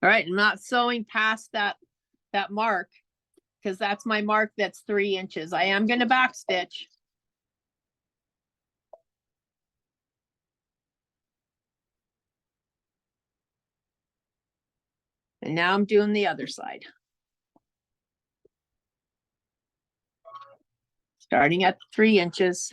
All right, I'm not sewing past that mark because that's my mark that's 3 inches. I am going to back stitch. And now I'm doing the other side. Starting at 3 inches.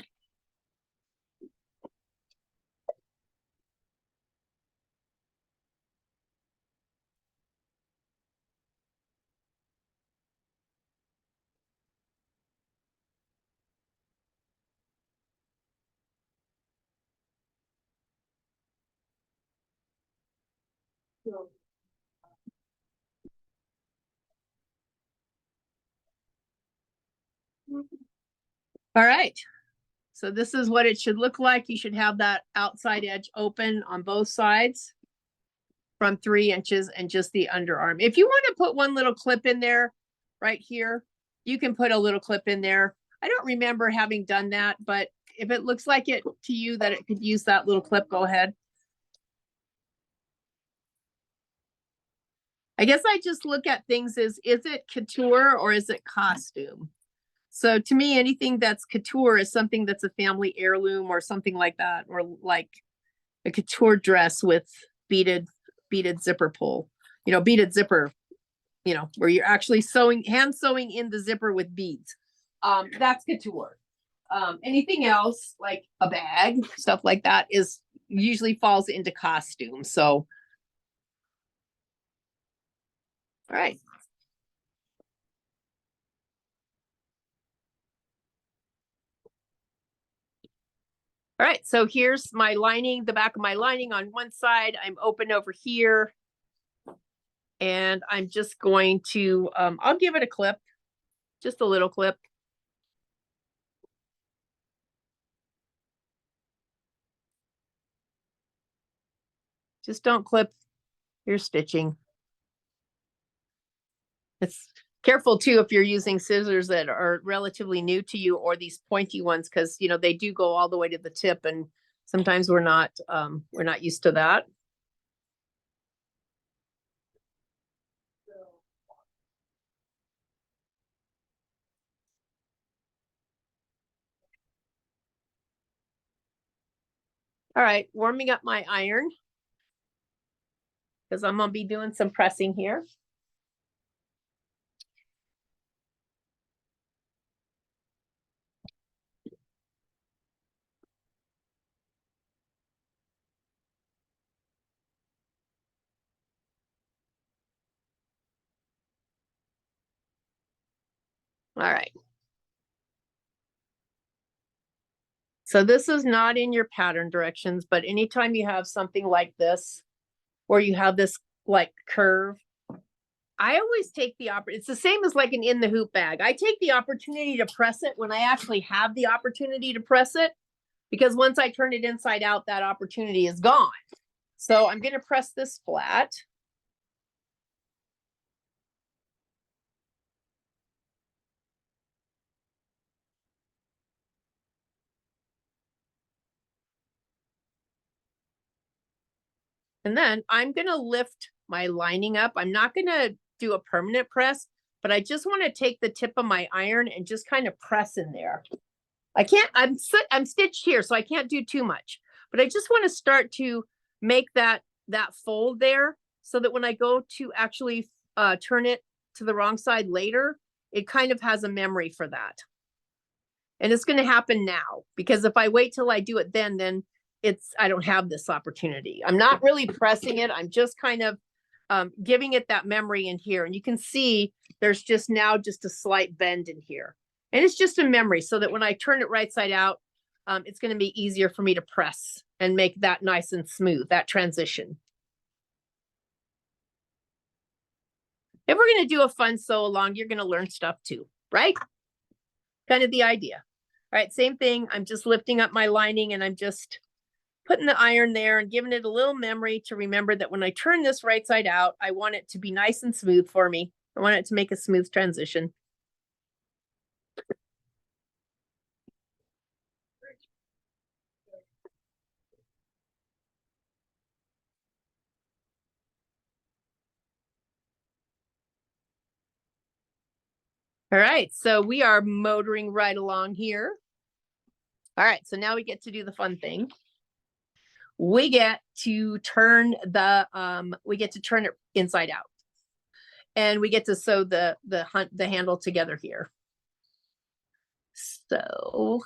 All right. So this is what it should look like. You should have that outside edge open on both sides from 3 inches and just the underarm. If you want to put one little clip in there right here, you can put a little clip in there. I don't remember having done that, but if it looks like it to you that it could use that little clip, go ahead. I guess I just look at things as, is it couture or is it costume? So to me, anything that's couture is something that's a family heirloom or something like that, or like a couture dress with beaded zipper pull, beaded zipper, where you're actually hand sewing in the zipper with beads. That's couture. Anything else like a bag, stuff like that usually falls into costume. So, all right. All right, so here's my lining, the back of my lining on one side. I'm open over here. And I'm just going to, I'll give it a clip, just a little clip. Just don't clip your stitching. It's careful too if you're using scissors that are relatively new to you, or these pointy ones, because they do go all the way to the tip, and sometimes we're not used to that. All right, warming up my iron because I'm gonna be doing some pressing here. All right. So this is not in your pattern directions, but anytime you have something like this, where you have this like curve, I always take the it's the same as like an in the hoop bag. I take the opportunity to press it when I actually have the opportunity to press it, because once I turn it inside out, that opportunity is gone. So I'm going to press this flat. And then I'm going to lift my lining up. I'm not going to do a permanent press, but I just want to take the tip of my iron and just kind of press in there. I can't, I'm stitched here, so I can't do too much, but I just want to start to make that fold there, so that when I go to actually turn it to the wrong side later, it kind of has a memory for that. And it's going to happen now, because if I wait till I do it then I don't have this opportunity. I'm not really pressing it. I'm just kind of giving it that memory in here. And you can see there's just a slight bend in here. And it's just a memory, so that when I turn it right side out, it's going to be easier for me to press and make that nice and smooth, that transition. If we're going to do a fun sew along, you're going to learn stuff too, right? Kind of the idea. All right, same thing. I'm just lifting up my lining and I'm just putting the iron there and giving it a little memory to remember that when I turn this right side out, I want it to be nice and smooth for me. I want it to make a smooth transition. All right, so we are motoring right along here. All right, so now we get to do the fun thing. We get to turn it inside out. And we get to sew the handle together here. So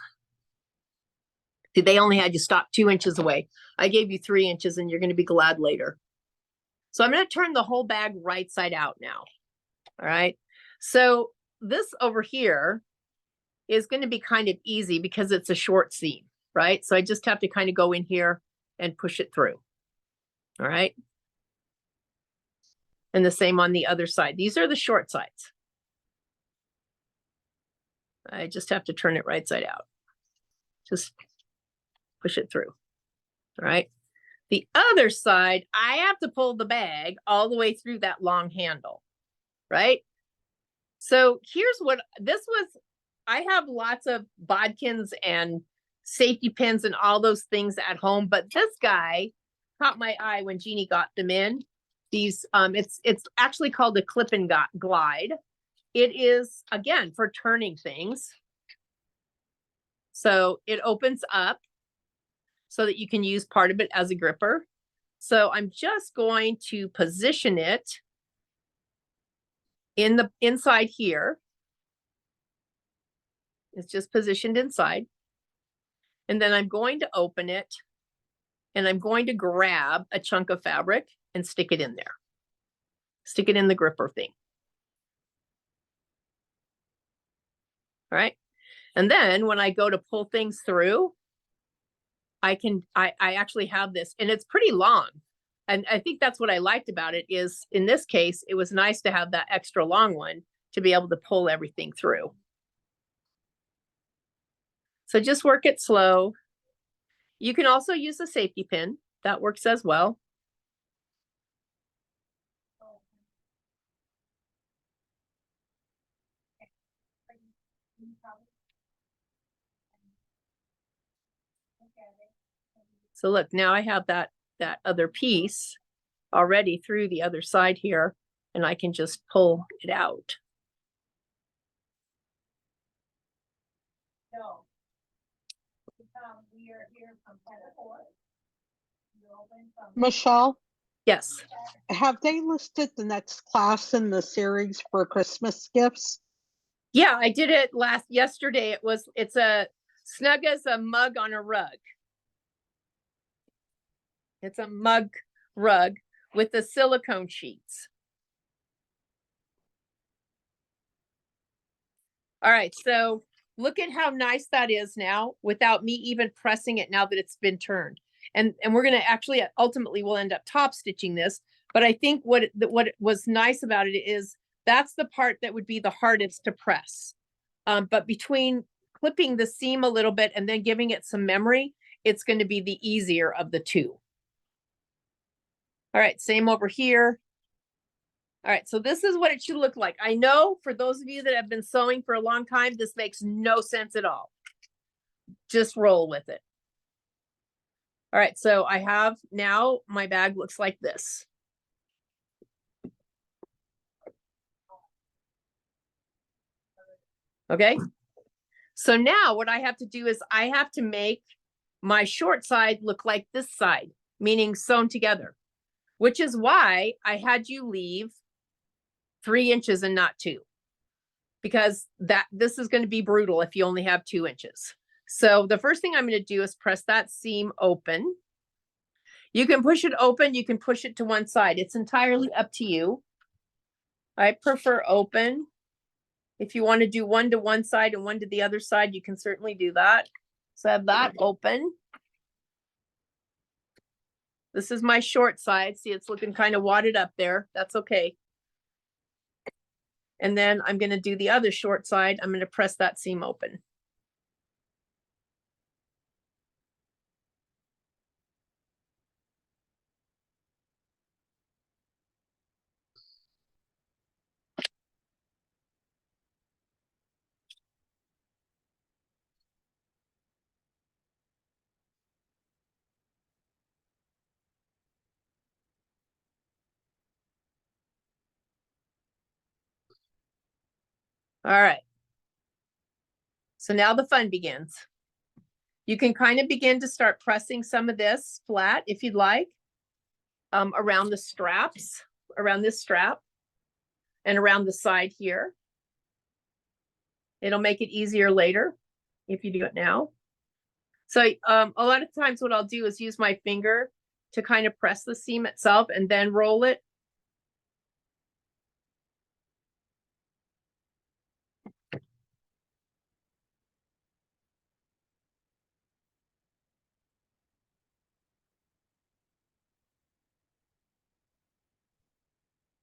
they only had you stop 2 inches away. I gave you 3 inches, and you're going to be glad later. So I'm going to turn the whole bag right side out now. All right. So this over here is going to be kind of easy because it's a short seam, right? So I just have to kind of go in here and push it through. All right. And the same on the other side. These are the short sides. I just have to turn it right side out. Just push it through. All right. The other side, I have to pull the bag all the way through that long handle, right? So here's what this was. I have lots of bodkins and safety pins and all those things at home, but this guy caught my eye when Jeannie got them in. These, it's actually called a clip and glide. It is, again, for turning things. So it opens up so that you can use part of it as a gripper. So I'm just going to position it in the inside here. It's just positioned inside. And then I'm going to open it and I'm going to grab a chunk of fabric and stick it in there. Stick it in the gripper thing. All right. And then when I go to pull things through, I actually have this, and it's pretty long. And I think that's what I liked about it is in this case, it was nice to have that extra long one to be able to pull everything through. So just work it slow. You can also use a safety pin. That works as well. So look, now I have that other piece already through the other side here, and I can just pull it out. Michelle, Yes. have they listed the next class in the series for Christmas gifts? Yeah, I did it yesterday. It's a snug as a mug on a rug. It's a mug rug with the silicone sheets. All right, so look at how nice that is now without me even pressing it now that it's been turned. And we're gonna actually ultimately we'll end up top stitching this, but I think what was nice about it is that's the part that would be the hardest to press. But between clipping the seam a little bit and then giving it some memory, it's going to be the easier of the two. All right, same over here. All right, so this is what it should look like. I know for those of you that have been sewing for a long time, this makes no sense at all. Just roll with it. All right, so I have now my bag looks like this. Okay, so now what I have to do is I have to make my short side look like this side, meaning sewn together, which is why I had you leave 3 inches and not 2, because this is going to be brutal if you only have 2 inches. So the first thing I'm going to do is press that seam open. You can push it open, you can push it to one side. It's entirely up to you. I prefer open. If you want to do one to one side and one to the other side, you can certainly do that. So I have that open. This is my short side. See, it's looking kind of wadded up there. That's okay. And then I'm going to do the other short side. I'm going to press that seam open. All right. So now the fun begins. You can kind of begin to start pressing some of this flat if you'd like, around the straps, around this strap and around the side here. It'll make it easier later if you do it now. So a lot of times what I'll do is use my finger to kind of press the seam itself and then roll it.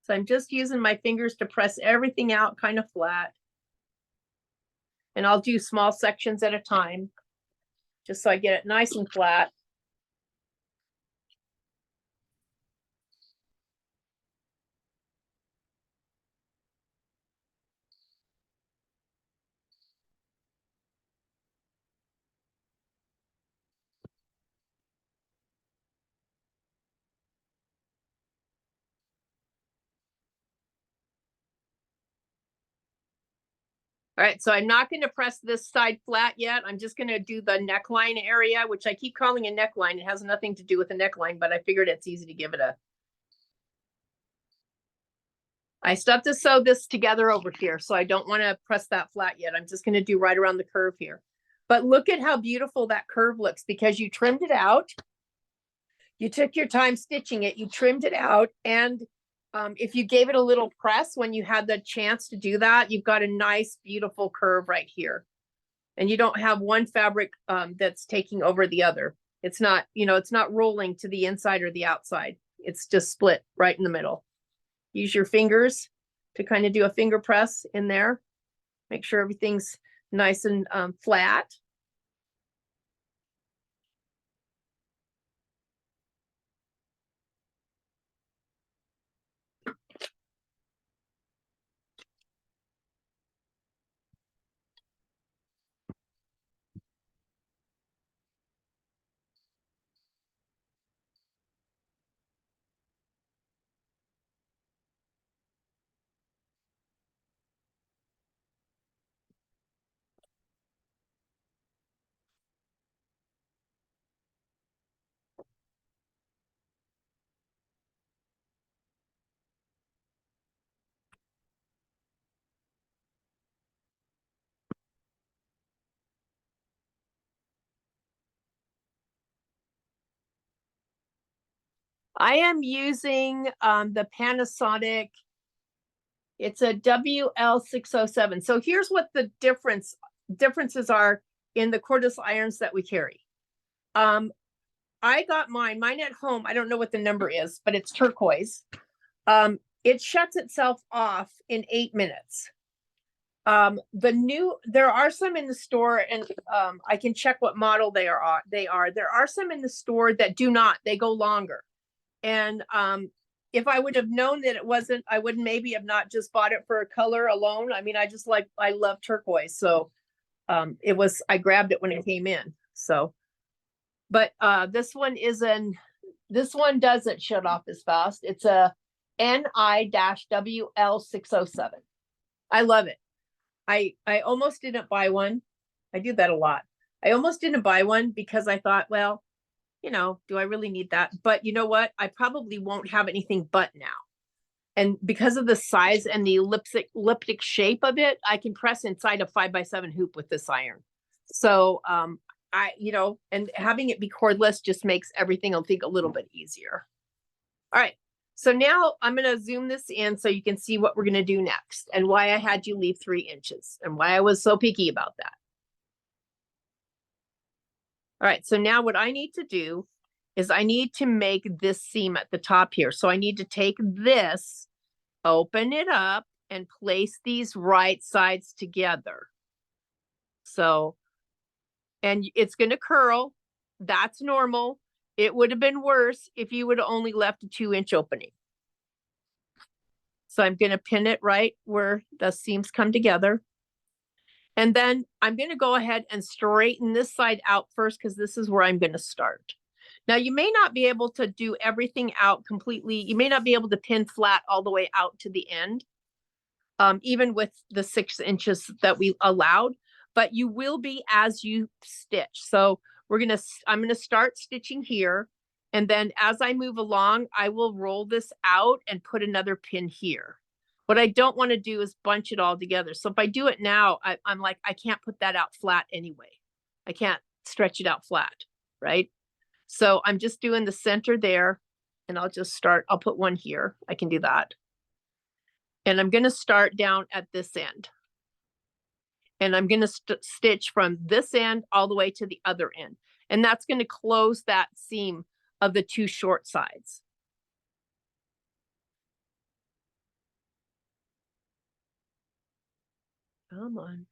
So I'm just using my fingers to press everything out kind of flat. And I'll do small sections at a time, just so I get it nice and flat. All right, so I'm not going to press this side flat yet. I'm just going to do the neckline area, which I keep calling a neckline. It has nothing to do with a neckline, but I figured it's easy to give it a. I still have to sew this together over here, so I don't want to press that flat yet. I'm just going to do right around the curve here. But look at how beautiful that curve looks because you trimmed it out. You took your time stitching it, you trimmed it out, and if you gave it a little press when you had the chance to do that, you've got a nice, beautiful curve right here. And you don't have one fabric that's taking over the other. It's not, it's not rolling to the inside or the outside. It's just split right in the middle. Use your fingers to kind of do a finger press in there. Make sure everything's nice and flat. I am using the Panasonic. It's a WL607. So here's what the differences are in the cordless irons that we carry. I got mine at home. I don't know what the number is, but it's turquoise. It shuts itself off in 8 minutes. There are some in the store, and I can check what model they are. There are some in the store that do not. They go longer. And if I would have known that it wasn't, I would maybe have not just bought it for a color alone. I mean, I love turquoise. So I grabbed it when it came in. So, but this one doesn't shut off as fast. It's a NI-WL607. I love it. I almost didn't buy one. I do that a lot. I almost didn't buy one because I thought, well, do I really need that? But you know what? I probably won't have anything but now. And because of the size and the elliptic shape of it, I can press inside a 5x7 hoop with this iron. So, and having it be cordless just makes everything, I think, a little bit easier. All right. So now I'm going to zoom this in so you can see what we're going to do next and why I had you leave 3 inches and why I was so picky about that. All right, so now what I need to do is I need to make this seam at the top here. So I need to take this, open it up, and place these right sides together. So, and it's going to curl. That's normal. It would have been worse if you would have only left a 2-inch opening. So I'm going to pin it right where the seams come together. And then I'm going to go ahead and straighten this side out first because this is where I'm going to start. Now, you may not be able to do everything out completely. You may not be able to pin flat all the way out to the end, even with the 6 inches that we allowed, but you will be as you stitch. So I'm going to start stitching here. And then as I move along, I will roll this out and put another pin here. What I don't want to do is bunch it all together. So if I do it now, I'm like, I can't put that out flat anyway. I can't stretch it out flat, right? So I'm just doing the center there, and I'll put one here. I can do that. And I'm going to start down at this end. And I'm going to stitch from this end all the way to the other end. And that's going to close that seam of the 2 short sides. Come on.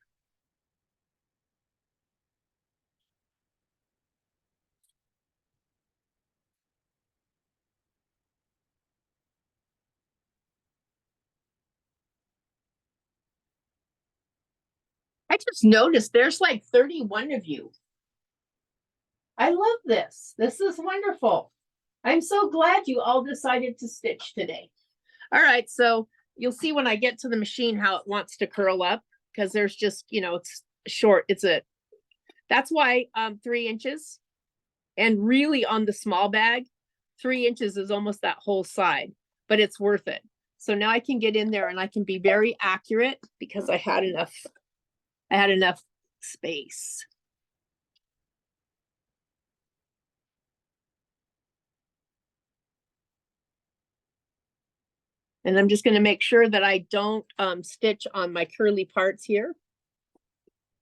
I just noticed there's like 31 of you. I love this. This is wonderful. I'm so glad you all decided to stitch today. All right, so you'll see when I get to the machine how it wants to curl up, because there's just, it's short. That's why 3 inches. And really on the small bag, 3 inches is almost that whole side, but it's worth it. So now I can get in there and I can be very accurate because I had enough space. And I'm just going to make sure that I don't stitch on my curly parts here.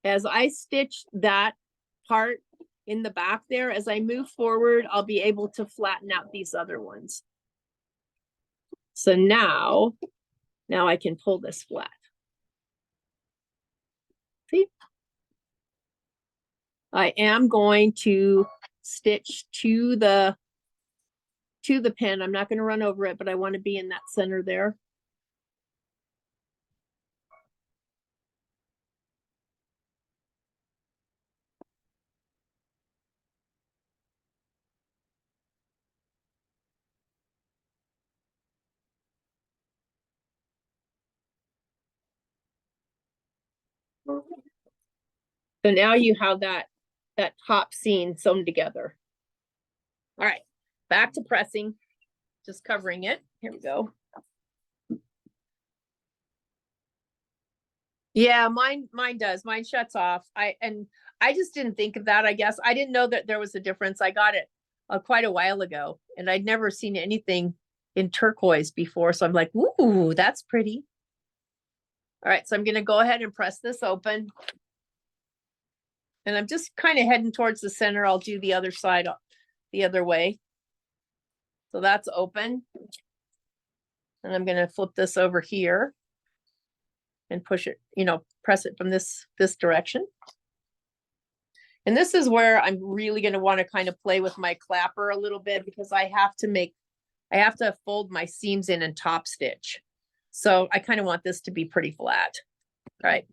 As I stitch that part in the back there, as I move forward, I'll be able to flatten out these other ones. So now I can pull this flat. See? I am going to stitch to the pin. I'm not going to run over it, but I want to be in that center there. So now you have that top seam sewn together. All right, back to pressing, just covering it. Here we go. Yeah, mine does. Mine shuts off. I just didn't think of that, I guess. I didn't know that there was a difference. I got it quite a while ago, and I'd never seen anything in turquoise before. So I'm like, ooh, that's pretty. All right, so I'm gonna go ahead and press this open. And I'm just kind of heading towards the center. I'll do the other side the other way. So that's open. And I'm gonna flip this over here and push it, press it from this direction. And this is where I'm really going to want to kind of play with my clapper a little bit, because I have to fold my seams in and top stitch. So I kind of want this to be pretty flat. All right.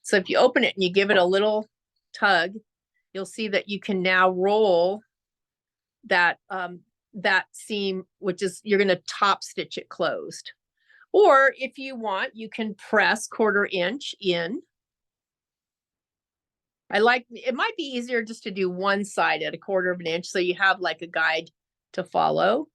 So if you open it and you give it a little tug, you'll see that you can now roll that seam, which is, you're going to top stitch it closed. Or if you want, you can press 1/4 inch in. It might be easier just to do one side at 1/4 inch, so you have like a guide to follow.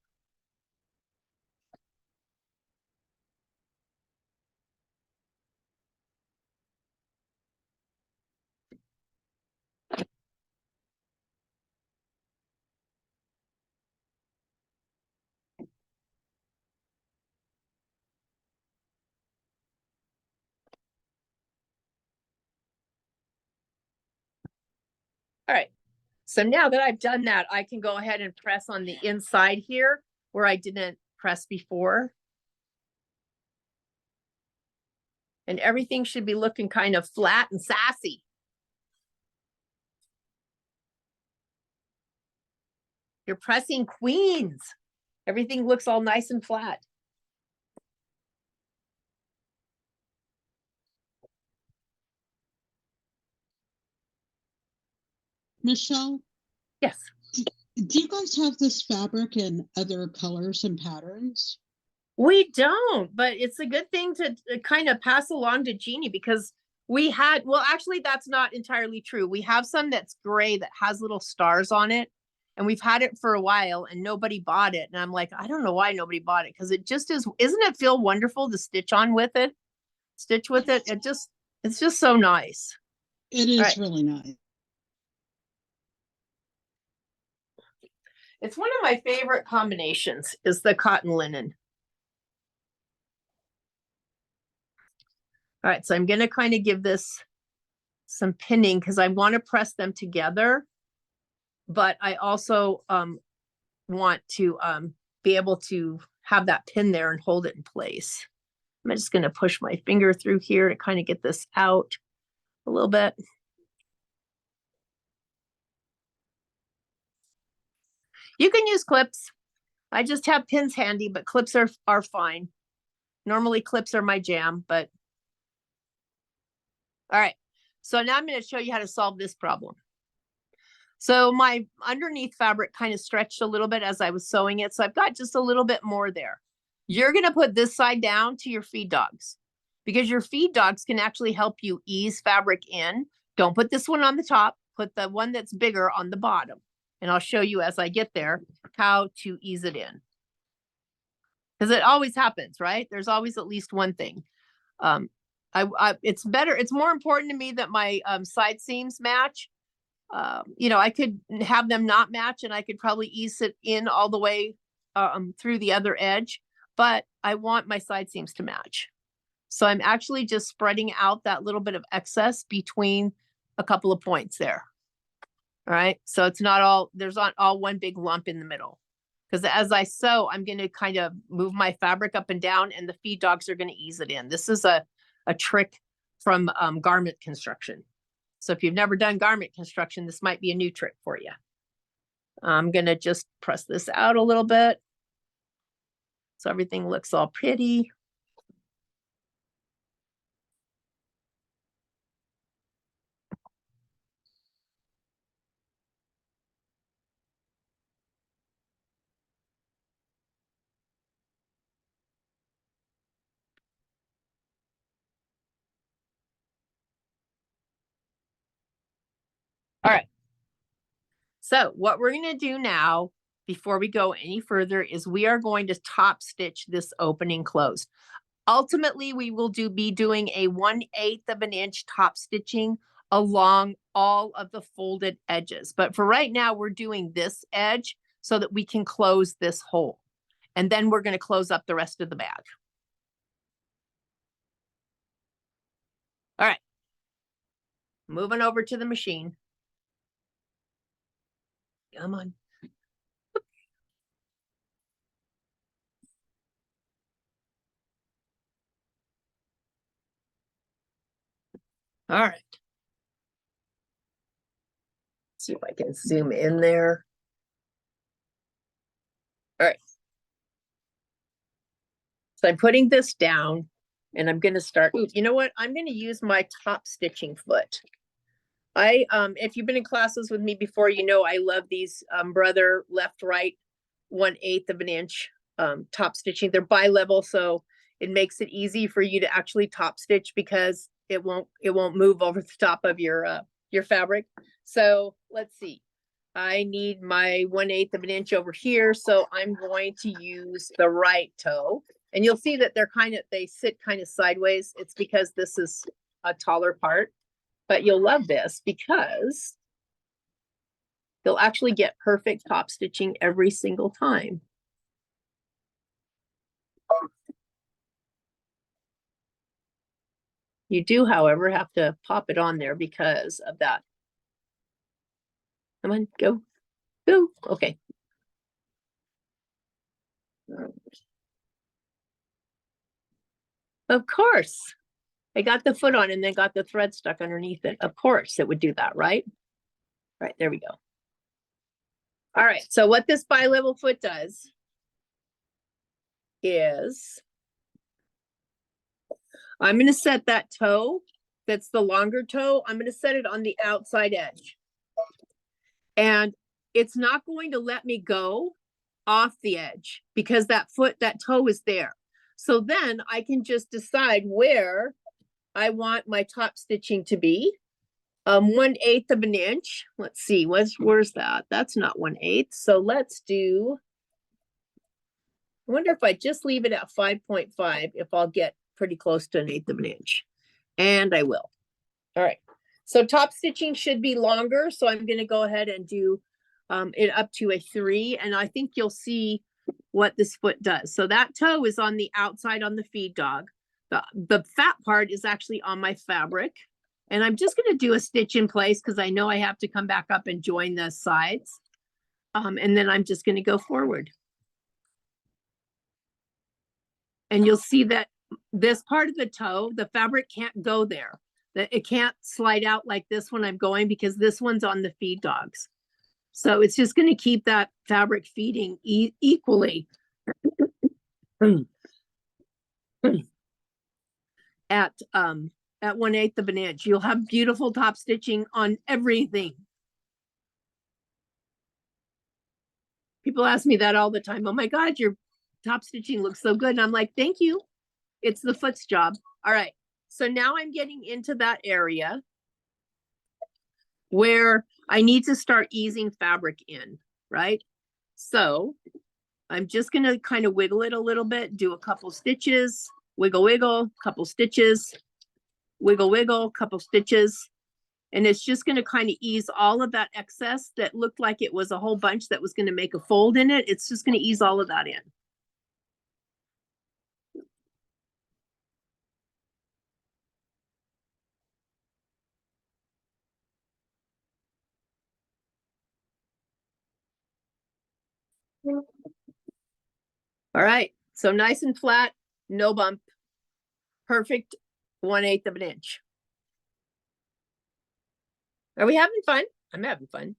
All right, so now that I've done that, I can go ahead and press on the inside here where I didn't press before. And everything should be looking kind of flat and sassy. You're pressing queens. Everything looks all nice and flat. Michelle, Yes. do you guys have this fabric in other colors and patterns? We don't, but it's a good thing to kind of pass along to Jeannie, because well, actually, that's not entirely true. We have some that's gray that has little stars on it, and we've had it for a while and nobody bought it. And I'm like, I don't know why nobody bought it, because it just isn't it feel wonderful to stitch with it? It's just so nice. It is really nice. It's one of my favorite combinations is the cotton linen. All right, so I'm going to kind of give this some pinning because I want to press them together, but I also want to be able to have that pin there and hold it in place. I'm just going to push my finger through here to kind of get this out a little bit. You can use clips. I just have pins handy, but clips are fine. Normally clips are my jam, but all right. So now I'm going to show you how to solve this problem. So my underneath fabric kind of stretched a little bit as I was sewing it. So I've got just a little bit more there. You're going to put this side down to your feed dogs because your feed dogs can actually help you ease fabric in. Don't put this one on the top, put the one that's bigger on the bottom. And I'll show you as I get there how to ease it in. Because it always happens, right? There's always at least one thing. It's more important to me that my side seams match. You know, I could have them not match and I could probably ease it in all the way through the other edge, but I want my side seams to match. So I'm actually just spreading out that little bit of excess between a couple of points there. All right. So it's not all, there's not all one big lump in the middle. Because as I sew, I'm going to kind of move my fabric up and down and the feed dogs are going to ease it in. This is a trick from garment construction. So if you've never done garment construction, this might be a new trick for you. I'm going to just press this out a little bit. So everything looks all pretty. All right. So what we're going to do now, before we go any further, is we are going to top stitch this opening closed. Ultimately, we will be doing a 1/8 of an inch top stitching along all of the folded edges. But for right now, we're doing this edge so that we can close this hole. And then we're going to close up the rest of the bag. All right. Moving over to the machine. Come on. All right. See if I can zoom in there. All right. So I'm putting this down and I'm going to start. Ooh, you know what? I'm going to use my top stitching foot. If you've been in classes with me before, you know I love these Brother left, right, 1/8 of an inch top stitching. They're bi-level, so it makes it easy for you to actually top stitch because it won't move over the top of your fabric. So let's see. I need my 1/8 of an inch over here, so I'm going to use the right toe. And you'll see that they sit kind of sideways. It's because this is a taller part. But you'll love this because you'll actually get perfect top stitching every single time. You do, however, have to pop it on there because of that. Come on, go, go. Okay. Of course. I got the foot on and then got the thread stuck underneath it. Of course it would do that, right? Right, there we go. All right, so what this bi-level foot does is I'm going to set that toe, that's the longer toe, I'm going to set it on the outside edge. And it's not going to let me go off the edge because that toe is there. So then I can just decide where I want my top stitching to be. 1/8 of an inch. Let's see, where's that? That's not 1/8. So let's do, I wonder if I just leave it at 5.5, if I'll get pretty close to 1/8 of an inch. And I will. All right. So top stitching should be longer. So I'm going to go ahead and do it up to a 3. And I think you'll see what this foot does. So that toe is on the outside on the feed dog. The fat part is actually on my fabric. And I'm just going to do a stitch in place because I know I have to come back up and join the sides. And then I'm just going to go forward. And you'll see that this part of the toe, the fabric can't go there. That it can't slide out like this when I'm going because this one's on the feed dogs. So it's just going to keep that fabric feeding equally at at 1/8 of an inch. You'll have beautiful top stitching on everything. People ask me that all the time. Oh my God, your top stitching looks so good. And I'm like, thank you. It's the foot's job. All right. So now I'm getting into that area where I need to start easing fabric in, right? So I'm just going to kind of wiggle it a little bit, do a couple stitches, wiggle, wiggle, couple stitches, wiggle, wiggle, couple stitches. And it's just going to kind of ease all of that excess that looked like it was a whole bunch that was going to make a fold in it. It's just going to ease all of that in. All right, so nice and flat, no bump, perfect 1/8 of an inch. Are we having fun? I'm having fun.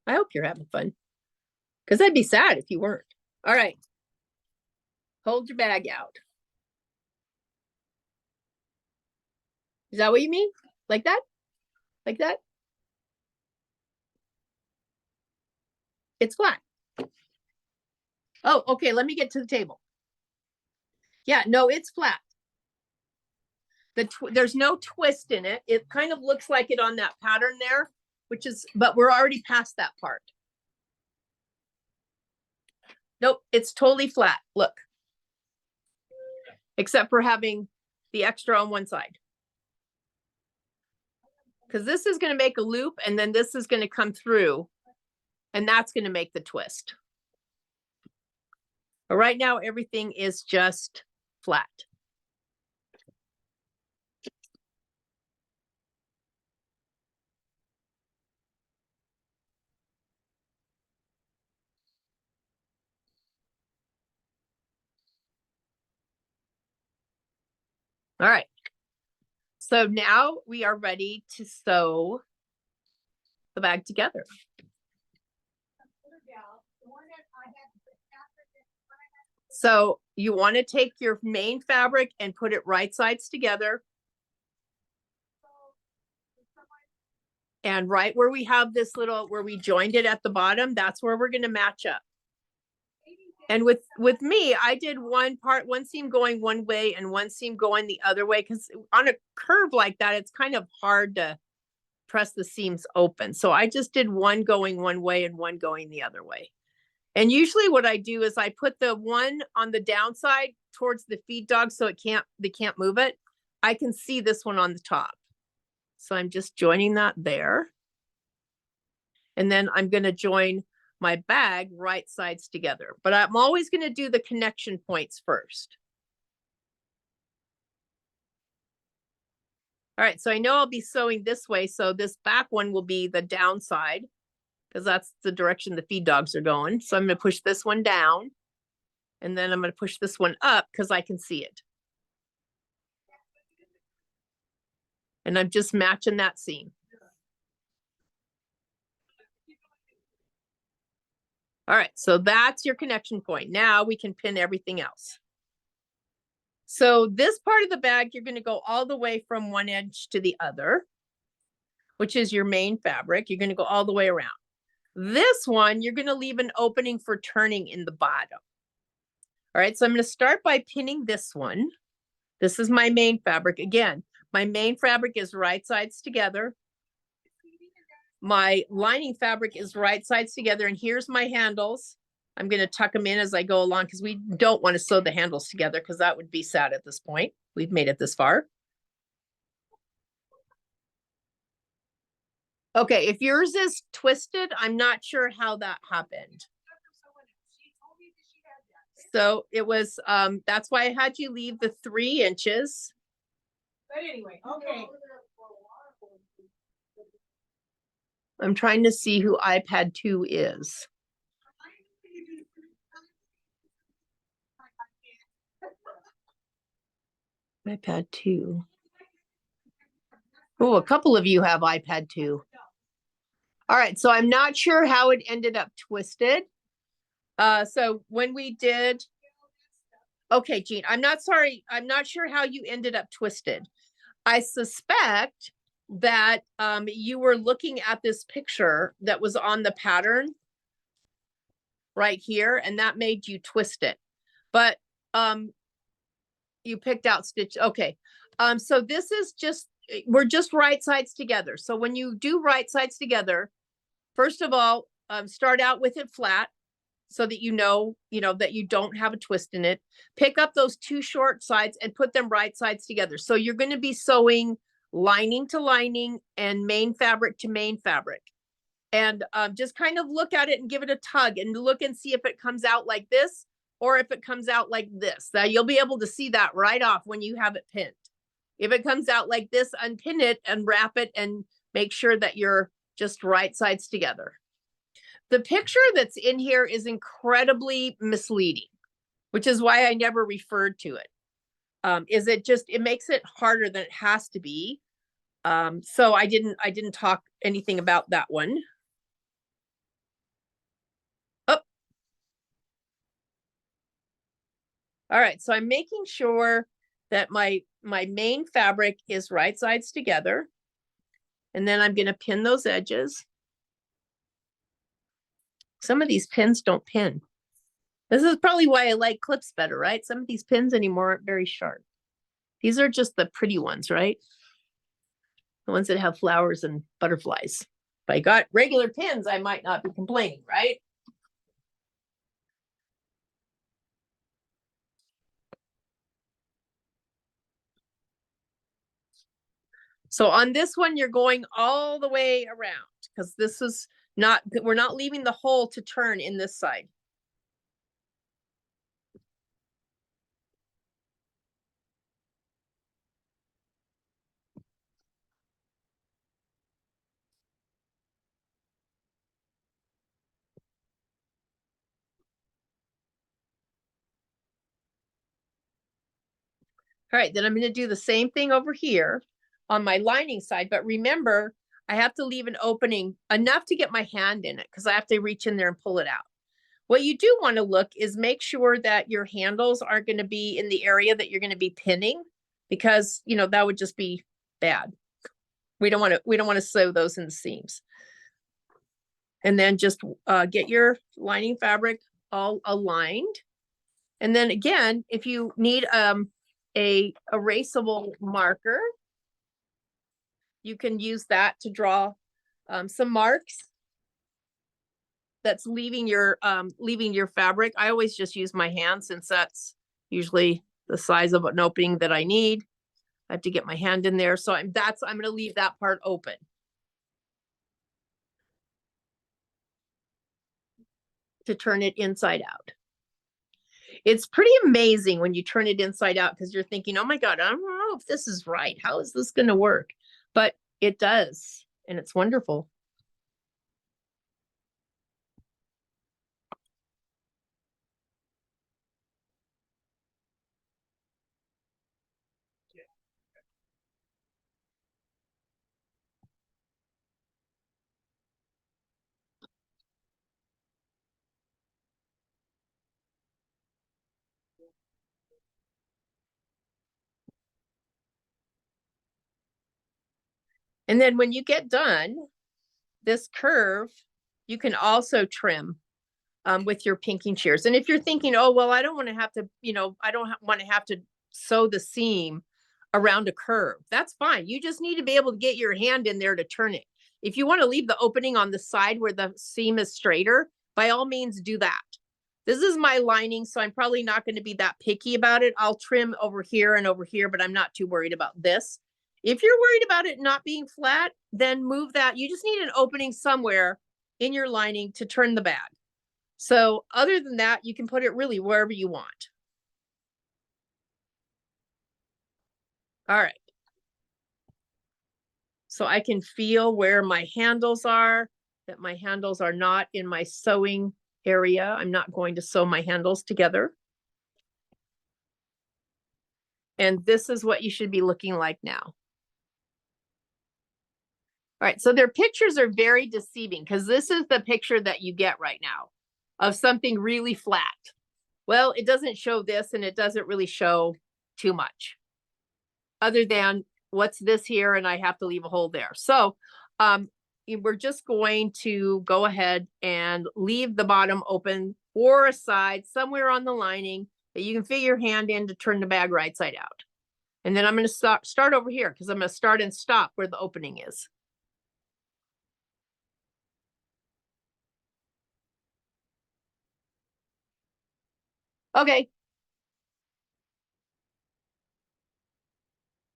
I hope you're having fun, because I'd be sad if you weren't. All right, hold your bag out. Is that what you mean? Like that? Like that? It's flat. Oh, okay, let me get to the table. Yeah, no, it's flat. There's no twist in it. It kind of looks like it on that pattern there, which is, but we're already past that part. Nope, it's totally flat, look. Except for having the extra on one side. Because this is going to make a loop and then this is going to come through and that's going to make the twist. But right now, everything is just flat. All right. So now we are ready to sew the bag together. So you want to take your main fabric and put it right sides together. And right where we have this little, where we joined it at the bottom, that's where we're going to match up. And with me, I did one seam going one way and one seam going the other way, because on a curve like that, it's kind of hard to press the seams open. So I just did one going one way and one going the other way. And usually what I do is I put the one on the downside towards the feed dog so they can't move it. I can see this one on the top. So I'm just joining that there. And then I'm going to join my bag right sides together. But I'm always going to do the connection points first. All right, so I know I'll be sewing this way. So this back one will be the downside, because that's the direction the feed dogs are going. So I'm going to push this one down. And then I'm going to push this one up because I can see it. And I'm just matching that seam. All right, so that's your connection point. Now we can pin everything else. So this part of the bag, you're going to go all the way from one edge to the other, which is your main fabric. You're going to go all the way around. This one, you're going to leave an opening for turning in the bottom. All right, so I'm going to start by pinning this one. This is my main fabric. Again, my main fabric is right sides together. My lining fabric is right sides together. And here's my handles. I'm going to tuck them in as I go along because we don't want to sew the handles together because that would be sad at this point. We've made it this far. Okay, if yours is twisted, I'm not sure how that happened. So it was, that's why I had you leave the 3 inches. But anyway, okay. I'm trying to see who iPad 2 is. iPad 2. Oh, a couple of you have iPad 2. All right, so I'm not sure how it ended up twisted. So when we did, okay, Jean, I'm not sorry. I'm not sure how you ended up twisted. I suspect that you were looking at this picture that was on the pattern right here, and that made you twist it. But you picked out stitch. Okay. So this is just, we're just right sides together. So when you do right sides together, first of all, start out with it flat so that you know that you don't have a twist in it. Pick up those two short sides and put them right sides together. So you're going to be sewing lining to lining and main fabric to main fabric. And just kind of look at it and give it a tug and look and see if it comes out like this or if it comes out like this. Now you'll be able to see that right off when you have it pinned. If it comes out like this, unpin it and wrap it and make sure that you're just right sides together. The picture that's in here is incredibly misleading, which is why I never referred to it. It makes it harder than it has to be. So I didn't talk anything about that one. Oh. All right, so I'm making sure that my main fabric is right sides together. And then I'm going to pin those edges. Some of these pins don't pin. This is probably why I like clips better, right? Some of these pins anymore aren't very sharp. These are just the pretty ones, right? The ones that have flowers and butterflies. If I got regular pins, I might not be complaining, right? So on this one, you're going all the way around because this is not, we're not leaving the hole to turn in this side. All right, then I'm going to do the same thing over here on my lining side. But remember, I have to leave an opening enough to get my hand in it because I have to reach in there and pull it out. What you do want to look is make sure that your handles aren't going to be in the area that you're going to be pinning because, that would just be bad. We don't want to sew those in the seams. And then just get your lining fabric all aligned. And then again, if you need a erasable marker, you can use that to draw some marks that's leaving your fabric. I always just use my hand since that's usually the size of an opening that I need. I have to get my hand in there. So I'm going to leave that part open. To turn it inside out. It's pretty amazing when you turn it inside out because you're thinking, oh my God, I don't know if this is right. How is this going to work? But it does, and it's wonderful. And then when you get done, this curve, you can also trim with your pinking shears. And if you're thinking, oh, well, I don't want to have to, I don't want to have to sew the seam around a curve. That's fine. You just need to be able to get your hand in there to turn it. If you want to leave the opening on the side where the seam is straighter, by all means do that. This is my lining, so I'm probably not going to be that picky about it. I'll trim over here and over here, but I'm not too worried about this. If you're worried about it not being flat, then move that. You just need an opening somewhere in your lining to turn the bag. So other than that, you can put it really wherever you want. All right. So I can feel where my handles are, that my handles are not in my sewing area. I'm not going to sew my handles together. And this is what you should be looking like now. All right, so their pictures are very deceiving because this is the picture that you get right now of something really flat. Well, it doesn't show this and it doesn't really show too much other than what's this here? And I have to leave a hole there. So, we're just going to go ahead and leave the bottom open or a side somewhere on the lining that you can fit your hand in to turn the bag right side out. And then I'm going to start over here because I'm going to start and stop where the opening is. Okay.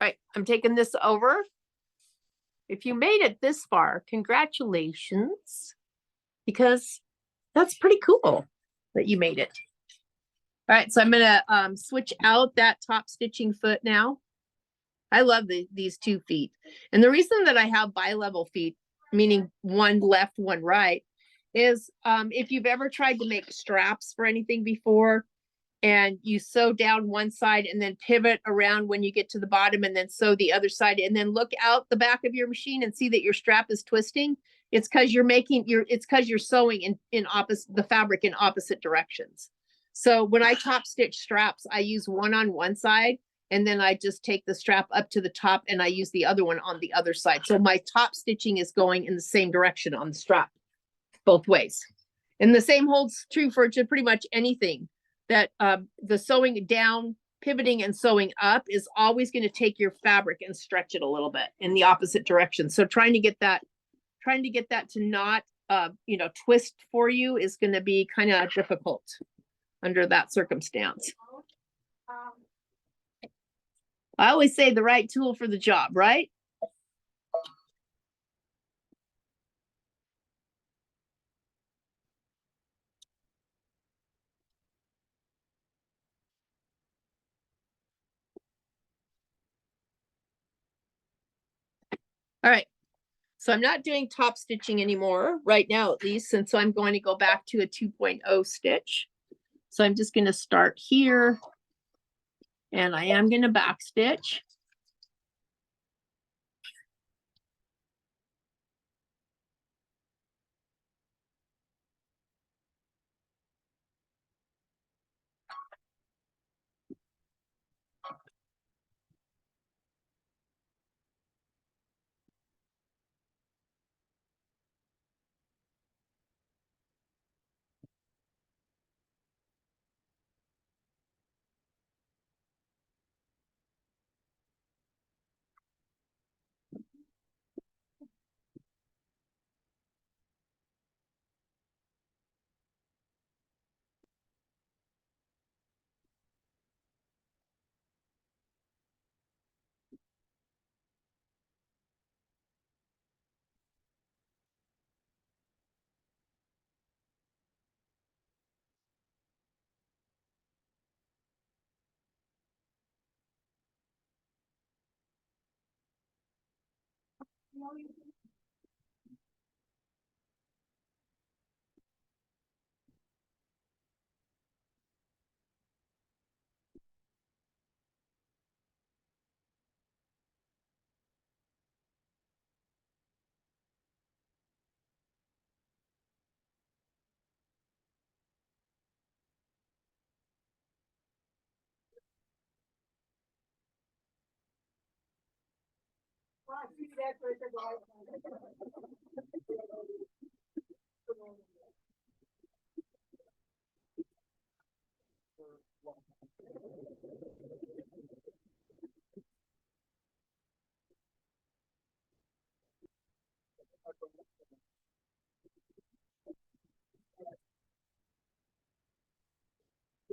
All right, I'm taking this over. If you made it this far, congratulations, because that's pretty cool that you made it. All right, so I'm gonna switch out that top stitching foot now. I love these 2 feet. And the reason that I have bi-level feet, meaning one left, one right, is if you've ever tried to make straps for anything before, and you sew down one side and then pivot around when you get to the bottom and then sew the other side and then look out the back of your machine and see that your strap is twisting, it's because you're sewing in opposite the fabric in opposite directions. So when I top stitch straps, I use one on one side and then I just take the strap up to the top and I use the other one on the other side. So my top stitching is going in the same direction on the strap both ways. And the same holds true for pretty much anything. That the sewing down, pivoting and sewing up is always going to take your fabric and stretch it a little bit in the opposite direction. So trying to get that to not, twist for you is going to be kind of difficult under that circumstance. I always say the right tool for the job, right? All right. So I'm not doing top stitching anymore right now, at least, since I'm going to go back to a 2.0 stitch. So I'm just going to start here and I am going to back stitch.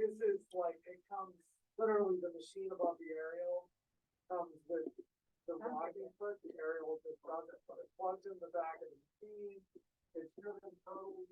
This is like, it comes, literally the machine above the aerial comes with the rocking foot, the aerial just does it, but it plugs in the back of the machine. It's driven totally.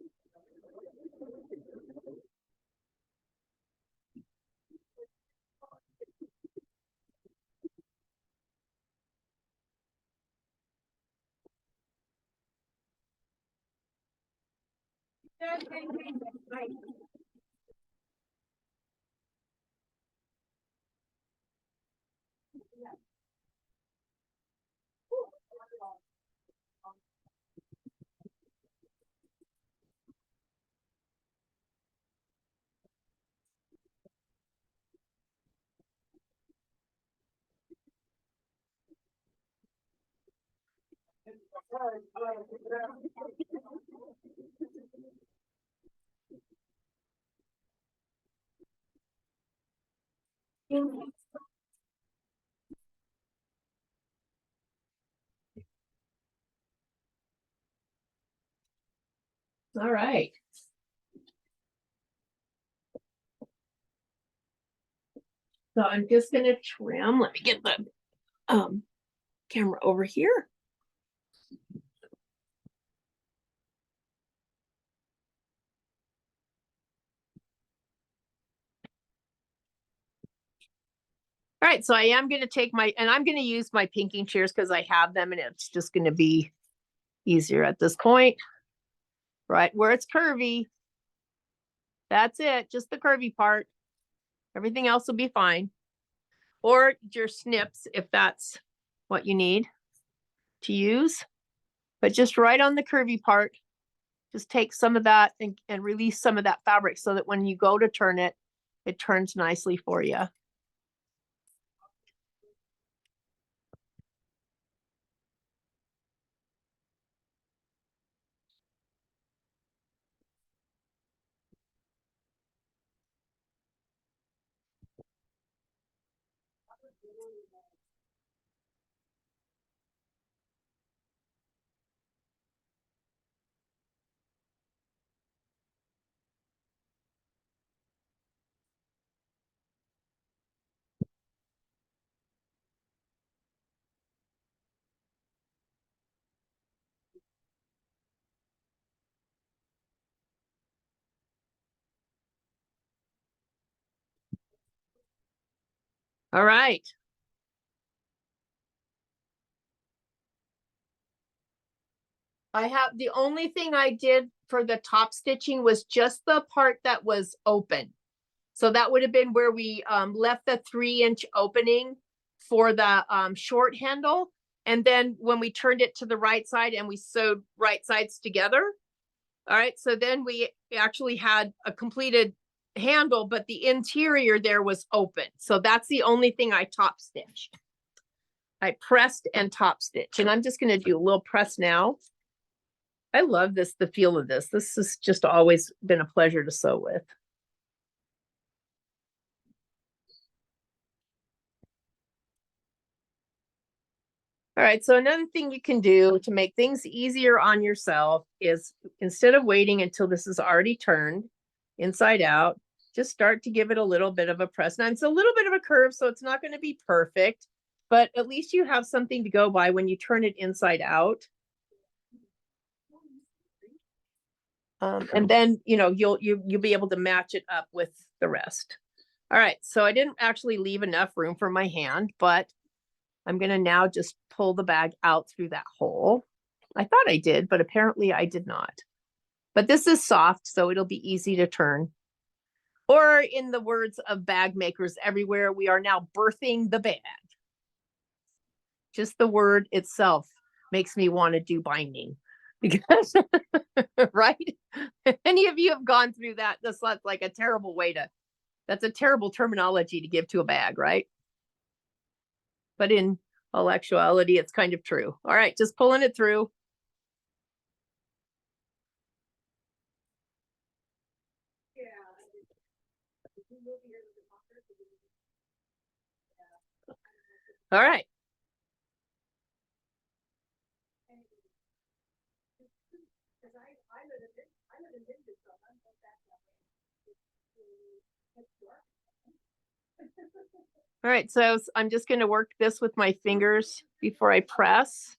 All right. So I'm just gonna trim. Let me get the camera over here. All right, so I am gonna take and I'm gonna use my pinking shears because I have them and it's just gonna be easier at this point. Right where it's curvy. That's it, just the curvy part. Everything else will be fine. Or your snips if that's what you need to use. But just right on the curvy part, just take some of that and release some of that fabric so that when you go to turn it, it turns nicely for you. All right. I have, the only thing I did for the top stitching was just the part that was open. So that would have been where we left the 3-inch opening for the short handle. And then when we turned it to the right side and we sewed right sides together. All right, so then we actually had a completed handle, but the interior there was open. So that's the only thing I top stitched. I pressed and top stitched, and I'm just gonna do a little press now. I love this, the feel of this. This has just always been a pleasure to sew with. All right, so another thing you can do to make things easier on yourself is instead of waiting until this is already turned inside out, just start to give it a little bit of a press. Now it's a little bit of a curve, so it's not going to be perfect, but at least you have something to go by when you turn it inside out. And then, you know, you'll be able to match it up with the rest. All right, so I didn't actually leave enough room for my hand, but I'm going to now just pull the bag out through that hole. I thought I did, but apparently I did not. But this is soft, so it'll be easy to turn. Or in the words of bag makers everywhere, we are now birthing the bag. Just the word itself makes me want to do binding. Because, right? Any of you have gone through that? That's like a terrible way to, that's a terrible terminology to give to a bag, right? But in all actuality, it's kind of true. All right, just pulling it through. All right. All right, so I'm just going to work this with my fingers before I press.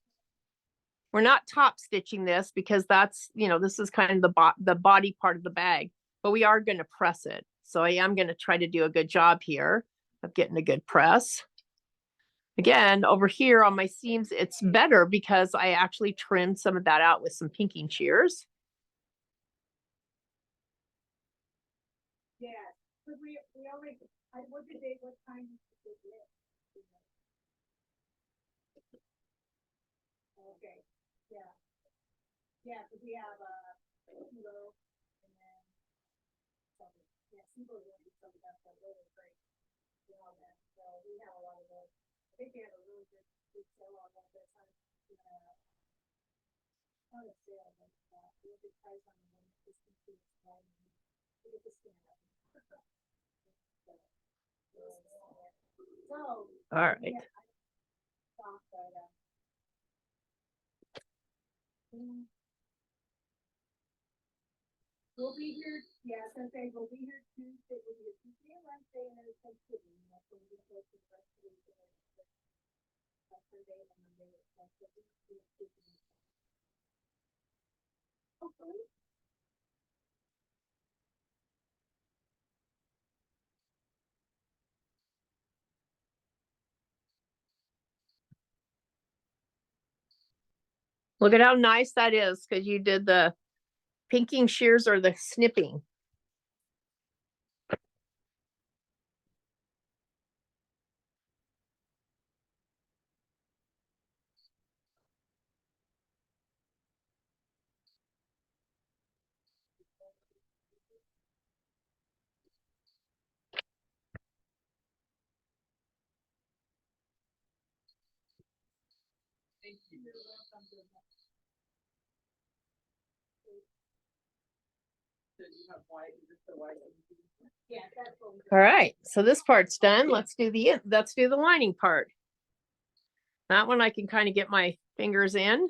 We're not top stitching this because that's, you know, this is kind of the body part of the bag, but we are going to press it. So I am going to try to do a good job here of getting a good press. Again, over here on my seams, it's better because I actually trimmed some of that out with some pinking shears. Yeah, but we always, what did they, what time did they live? Okay, yeah. Yeah, because we have kilo and then some, yeah, kilo really, some of that's really great. You know, that, so we have a lot of those. I think we have a really good sale on that this time. not a sale, but, we have the price on the one, just in case, we get the stand up. So. All right. yeah, I thought that, we'll be here, yeah, I was gonna say, we'll be here Tuesday, we'll be here Tuesday and Wednesday, and then it's Thanksgiving, and that's when we'll go to the rest of the week. That's Sunday and Monday, it's Thanksgiving. Hopefully. Look at how nice that is, because you did the pinking shears or the snipping. Yeah, that's what we. All right, so this part's done. Let's do the lining part. That one I can kind of get my fingers in.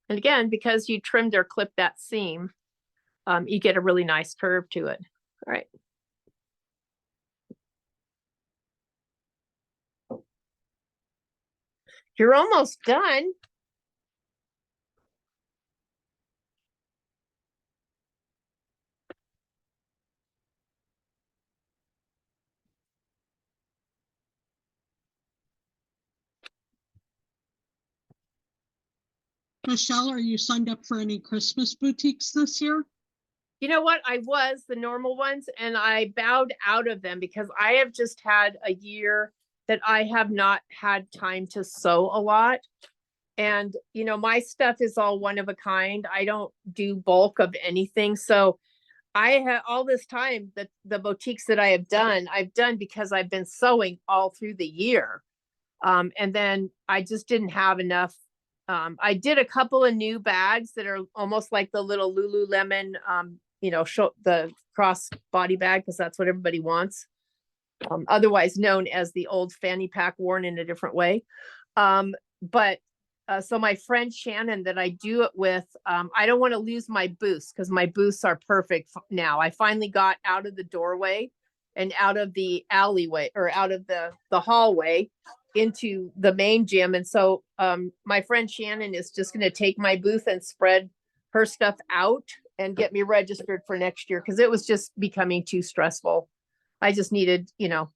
And again, because you trimmed or clipped that seam, you get a really nice curve to it. All right. You're almost done. Michelle, are you signed up for any Christmas boutiques this year? You know what? I was the normal ones and I bowed out of them because I have just had a year that I have not had time to sew a lot. And, you know, my stuff is all one of a kind. I don't do bulk of anything. So I have all this time that the boutiques that I've done because I've been sewing all through the year. And then I just didn't have enough. I did a couple of new bags that are almost like the little Lululemon, you know, the cross body bag, because that's what everybody wants. Otherwise known as the old fanny pack worn in a different way. So my friend Shannon that I do it with, I don't want to lose my boots because my boots are perfect now. I finally got out of the doorway and out of the alleyway or out of the hallway into the main gym. And so my friend Shannon is just going to take my booth and spread her stuff out and get me registered for next year because it was just becoming too stressful. I just needed, you know,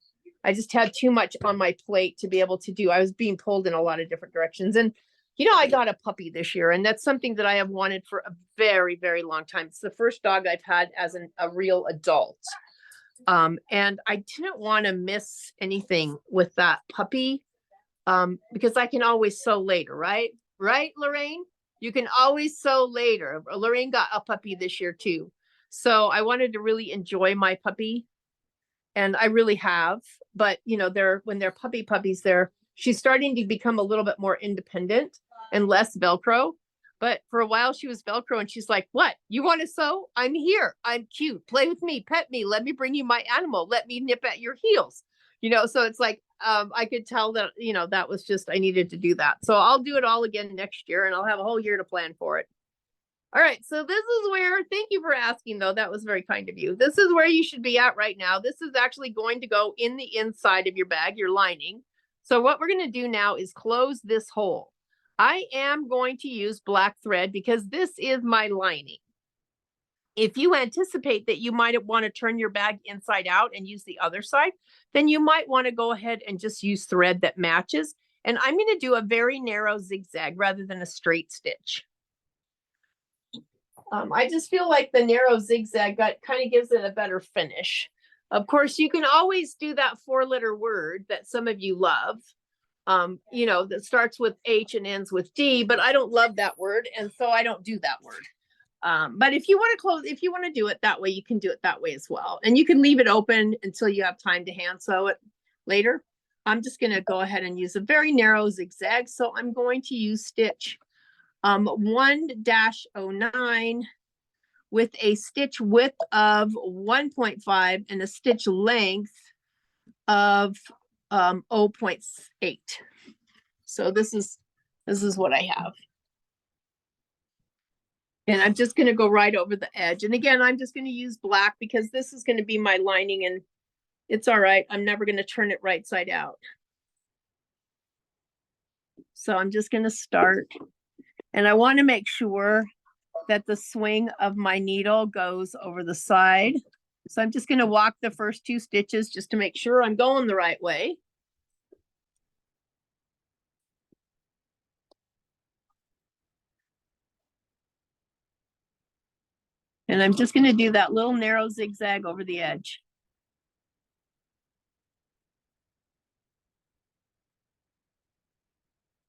I just had too much on my plate to be able to do. I was being pulled in a lot of different directions. And, you know, I got a puppy this year, and that's something that I have wanted for a very, very long time. It's the first dog I've had as a real adult. And I didn't want to miss anything with that puppy because I can always sew later, right? Right, Lorraine? You can always sew later. Lorraine got a puppy this year too. So I wanted to really enjoy my puppy. And I really have, but you know, when they're puppies, she's starting to become a little bit more independent and less Velcro. But for a while she was Velcro and she's like, what? You want to sew? I'm here. I'm cute. Play with me, pet me. Let me bring you my animal. Let me nip at your heels. You know, so it's like, I could tell that, you know, that was just, I needed to do that. So I'll do it all again next year and I'll have a whole year to plan for it. All right, so this is where, thank you for asking though, that was very kind of you. This is where you should be at right now. This is actually going to go in the inside of your bag, your lining. So what we're gonna do now is close this hole. I am going to use black thread because this is my lining. If you anticipate that you might want to turn your bag inside out and use the other side, then you might want to go ahead and just use thread that matches. And I'm gonna do a very narrow zigzag rather than a straight stitch. I just feel like the narrow zigzag kind of gives it a better finish. Of course, you can always do that 4-letter word that some of you love. you know, that starts with H and ends with D, but I don't love that word. And so I don't do that word. But if you want to close, if you want to do it that way, you can do it that way as well. And you can leave it open until you have time to hand sew it later. I'm just going to go ahead and use a very narrow zigzag. So I'm going to use stitch 1-09 with a stitch width of 1.5 and a stitch length of 0.8. So this is what I have. And I'm just going to go right over the edge. And again, I'm just going to use black because this is going to be my lining, and it's all right. I'm never going to turn it right side out. So I'm just going to start, and I want to make sure that the swing of my needle goes over the side. So I'm just going to walk the first 2 stitches just to make sure I'm going the right way. And I'm just going to do that little narrow zigzag over the edge.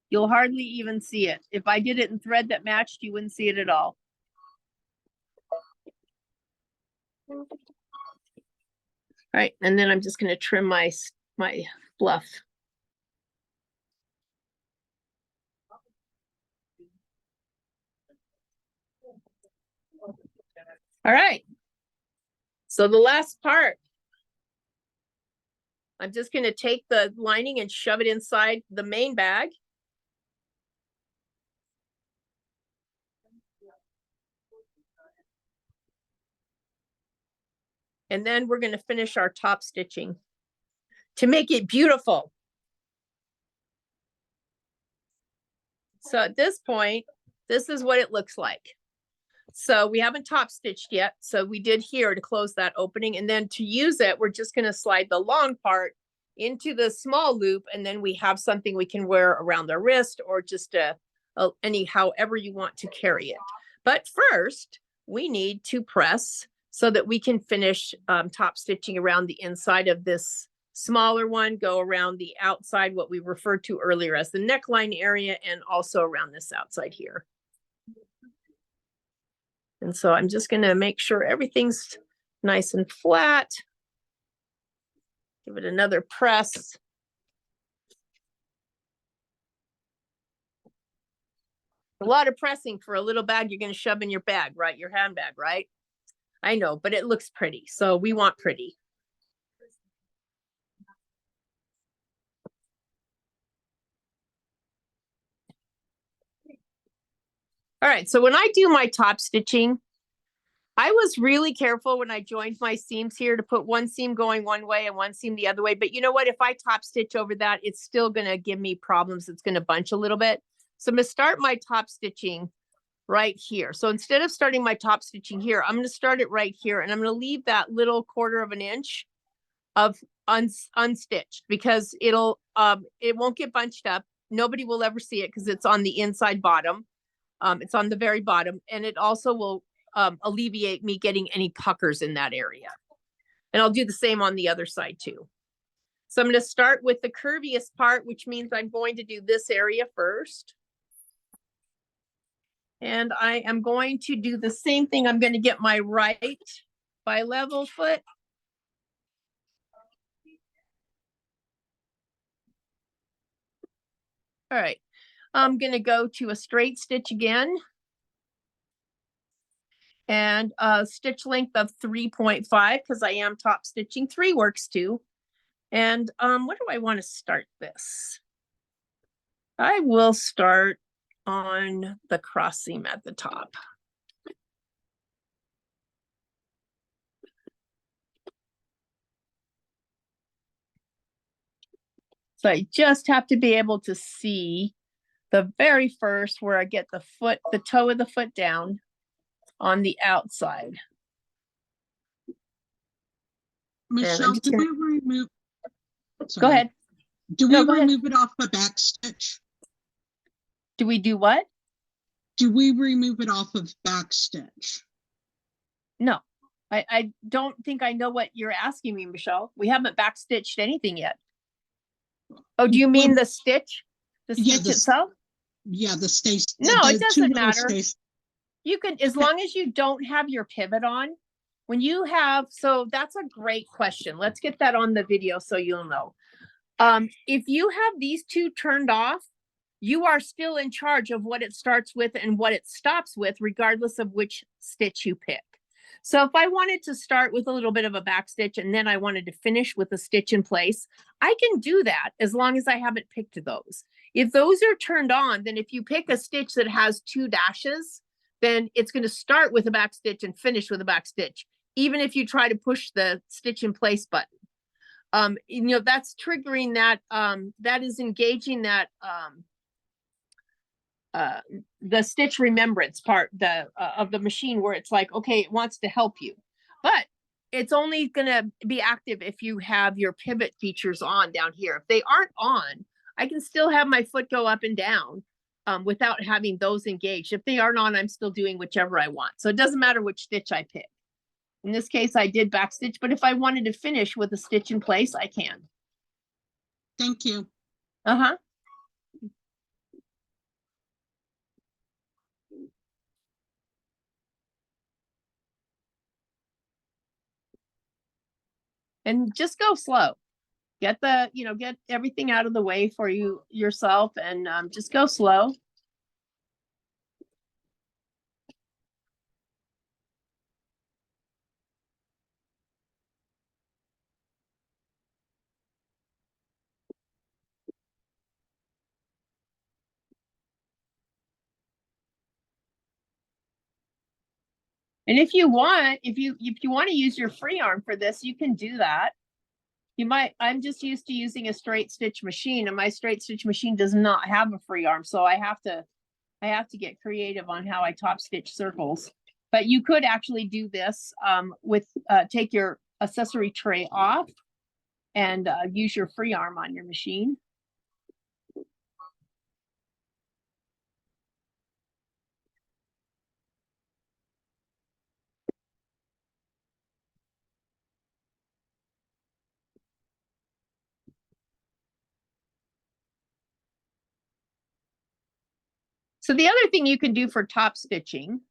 You'll hardly even see it. If I did it in thread that matched, you wouldn't see it at all. All right, and then I'm just going to trim my fluff. All right. So the last part, I'm just going to take the lining and shove it inside the main bag. And then we're going to finish our top stitching to make it beautiful. So at this point, this is what it looks like. So we haven't top stitched yet. So we did here to close that opening. And then to use it, we're just going to slide the long part into the small loop. And then we have something we can wear around the wrist, or just however you want to carry it. But first, we need to press so that we can finish top stitching around the inside of this smaller one, go around the outside, what we referred to earlier as the neckline area, and also around this outside here. And so I'm just going to make sure everything's nice and flat. Give it another press. A lot of pressing for a little bag you're going to shove in your bag, right? Your handbag, right? I know, but it looks pretty. So we want pretty. All right, so when I do my top stitching, I was really careful when I joined my seams here to put one seam going one way and one seam the other way. But you know what? If I top stitch over that, it's still going to give me problems. It's going to bunch a little bit. So I'm going to start my top stitching right here. So instead of starting my top stitching here, I'm going to start it right here. And I'm going to leave that little 1/4 inch of unstitched, because it won't get bunched up. Nobody will ever see it because it's on the inside bottom. It's on the very bottom, and it also will alleviate me getting any puckers in that area. And I'll do the same on the other side too. So I'm going to start with the curviest part, which means I'm going to do this area first. And I am going to do the same thing. I'm going to get my right bi-level foot. All right. I'm going to go to a straight stitch again. And a stitch length of 3.5, because I am top stitching. 3 works too. And where do I want to start this? I will start on the cross seam at the top. So I just have to be able to see the very first where I get the foot, the toe of the foot down on the outside. Michelle, do we remove? Go Sorry. ahead. Do we No, go ahead. remove it off the back stitch? Do we do what? Do we remove it off of back stitch? No, I don't think I know what you're asking me, Michelle. We haven't backstitched anything yet. Oh, do you mean Well, the stitch? The yeah, stitch the s- itself? Yeah, the stays. No, it doesn't matter. Stays. You can, as long as you don't have your pivot on, when you have, so that's a great question. Let's get that on the video so you'll know. If you have these two turned off, you are still in charge of what it starts with and what it stops with, regardless of which stitch you pick. So if I wanted to start with a little bit of a back stitch and then I wanted to finish with a stitch in place, I can do that as long as I haven't picked those. If those are turned on, then if you pick a stitch that has 2 dashes, then it's going to start with a back stitch and finish with a back stitch, even if you try to push the stitch in place button. You know, that's triggering that, that is engaging that, the stitch remembrance part of the machine, where it's like, okay, it wants to help you, but it's only going to be active if you have your pivot features on down here. If they aren't on, I can still have my foot go up and down without having those engaged. If they aren't on, I'm still doing whichever I want. So it doesn't matter which stitch I pick. In this case, I did back stitch, but if I wanted to finish with a stitch in place, I can. Thank you. Uh-huh. And just go slow. Get the, you know, get everything out of the way for you yourself, and just go slow. And if you want, if you want to use your free arm for this, you can do that. You might, I'm just used to using a straight stitch machine, and my straight stitch machine does not have a free arm. So I have to get creative on how I top stitch circles. But you could actually do this with, take your accessory tray off and use your free arm on your machine. So the other thing you can do for top stitching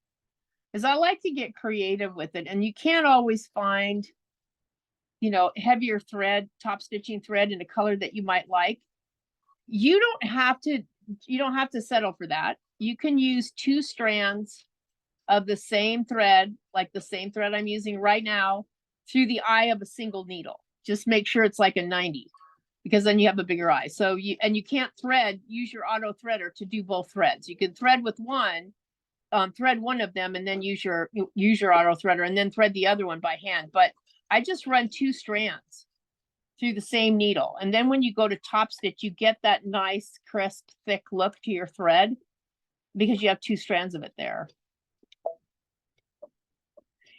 is I like to get creative with it, and you can't always find, you know, heavier thread, top stitching thread in a color that you might like. You don't have to settle for that. You can use 2 strands of the same thread, like the same thread I'm using right now, through the eye of a single needle. Just make sure it's like a 90, because then you have a bigger eye. So you can't thread, use your auto threader to do both threads. You can thread with one, thread one of them, and then use your auto threader, and then thread the other one by hand. But I just run 2 strands through the same needle. And then when you go to top stitch, you get that nice, crisp, thick look to your thread because you have 2 strands of it there.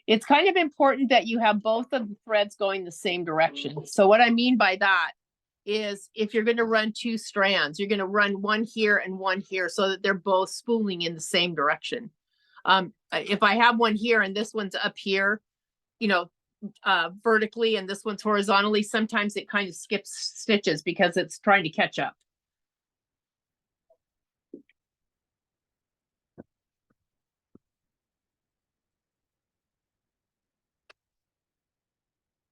It's kind of important that you have both of the threads going the same direction. So what I mean by that is, if you're going to run 2 strands, you're going to run one here and one here so that they're both spooling in the same direction. If I have one here and this one's up here, you know, vertically, and this one's horizontally, sometimes it kind of skips stitches because it's trying to catch up.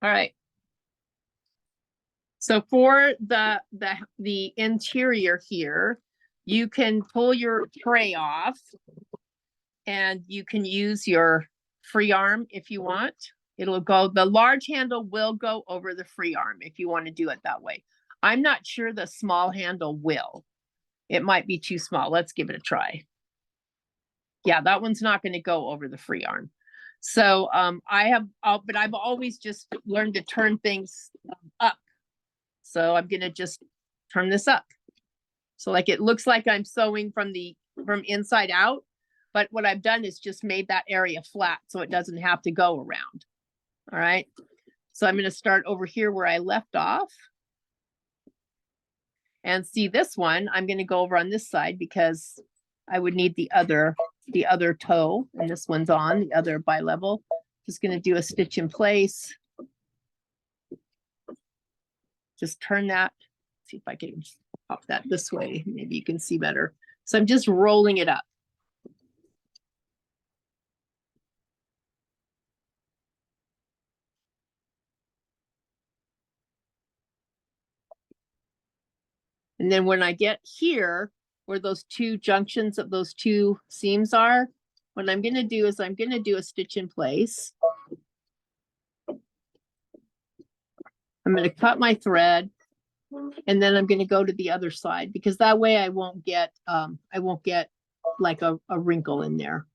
All right. So for the interior here, you can pull your tray off and you can use your free arm if you want. It'll go, the large handle will go over the free arm if you want to do it that way. I'm not sure the small handle will. It might be too small. Let's give it a try. Yeah, that one's not going to go over the free arm. So but I've always just learned to turn things up. So I'm going to just turn this up. So like it looks like I'm sewing from inside out, but what I've done is just made that area flat so it doesn't have to go around. All right. So I'm going to start over here where I left off. And see this one, I'm going to go over on this side because I would need the other toe, and this one's on the other bi-level. Just going to do a stitch in place. Just turn that see if I can pop that this way. Maybe you can see better. So I'm just rolling it up. And then when I get here, where those two junctions of those two seams are, what I'm gonna do is I'm gonna do a stitch in place. I'm gonna cut my thread, and then I'm gonna go to the other side, because that way I won't get like a wrinkle in there.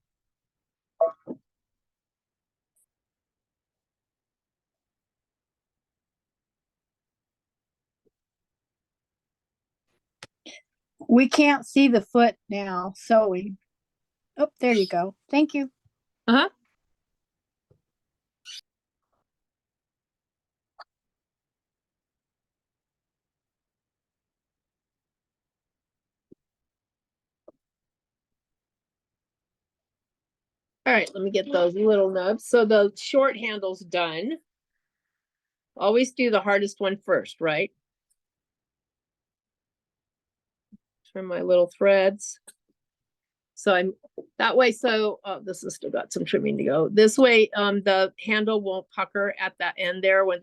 We can't see the foot now sewing. Oh, there you go. Thank you. Uh-huh. All right, let me get those little nubs. So the short handle's done. Always do the hardest one first, right? Trim my little threads. So I'm that way. So this has still got some trimming to go. This way, the handle won't pucker at that end there when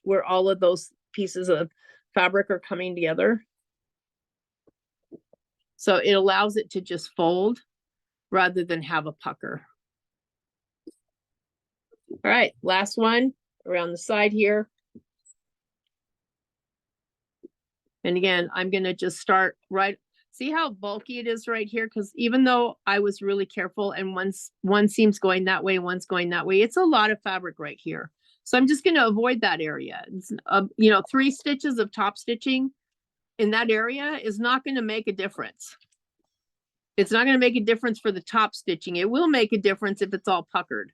where all of those pieces of fabric are coming together. So it allows it to just fold rather than have a pucker. All right, last one around the side here. And again, I'm gonna just start right. See how bulky it is right here? Because even though I was really careful and one seam's going that way, one's going that way, it's a lot of fabric right here. So I'm just gonna avoid that area. It's, you know, 3 stitches of top stitching in that area is not gonna make a difference. It's not gonna make a difference for the top stitching. It will make a difference if it's all puckered.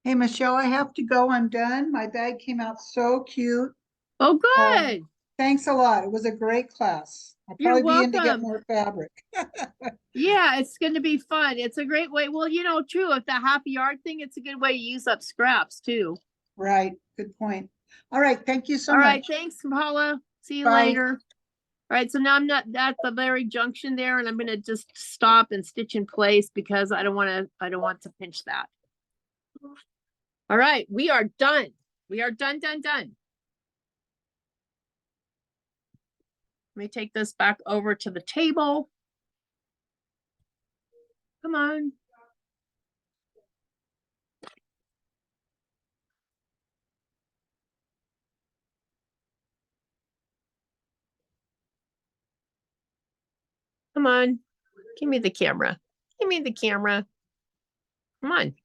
Hey, Michelle, I have to go. I'm done. My bag came out so cute. Oh, good. Thanks a lot. It was a great class. I'll You're probably be in to get welcome. more fabric. Yeah, it's going to be fun. It's a great way. Well, you know, true. If the happy yard thing, it's a good way to use up scraps too. Right. Good point. All right. Thank you so All much. right. Thanks, Paula. See you Bye. later. All right. So now I'm not at the very junction there, and I'm going to just stop and stitch in place because I don't want to pinch that. All right. We are done. We are done. Let me take this back over to the table. Come on. Come on. Give me the camera. Give me the camera. Come on.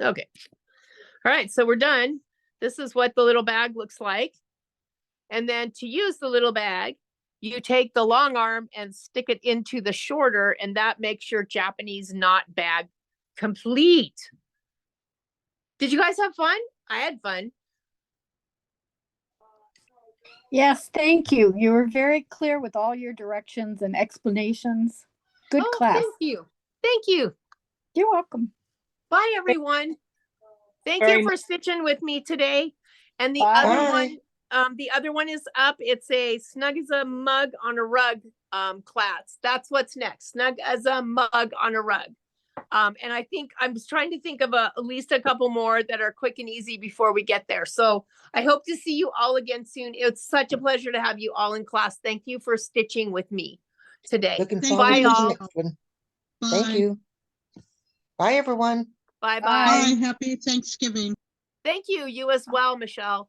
Okay. All right. So we're done. This is what the little bag looks like. And then to use the little bag, you take the long arm and stick it into the shorter, and that makes your Japanese knot bag complete. Did you guys have fun? I had fun. Yes, thank you. You were very clear with all your directions and explanations. Good class. Thank you. Thank you. You're welcome. Bye, everyone. Thank Very you for stitching with me today. And the Bye. other one is up. It's a Snug as a Mug on a Rug class. That's what's next. Snug as a Mug on a Rug. And I think I'm just trying to think of at least a couple more that are quick and easy before we get there. So I hope to see you all again soon. It's such a pleasure to have you all in class. Thank you for stitching with me today. Looking Thank forward Bye to the all. next one. Thank Bye. you. Bye, everyone. Bye Bye. bye. Bye. Happy Thanksgiving. Thank you. You as well, Michelle.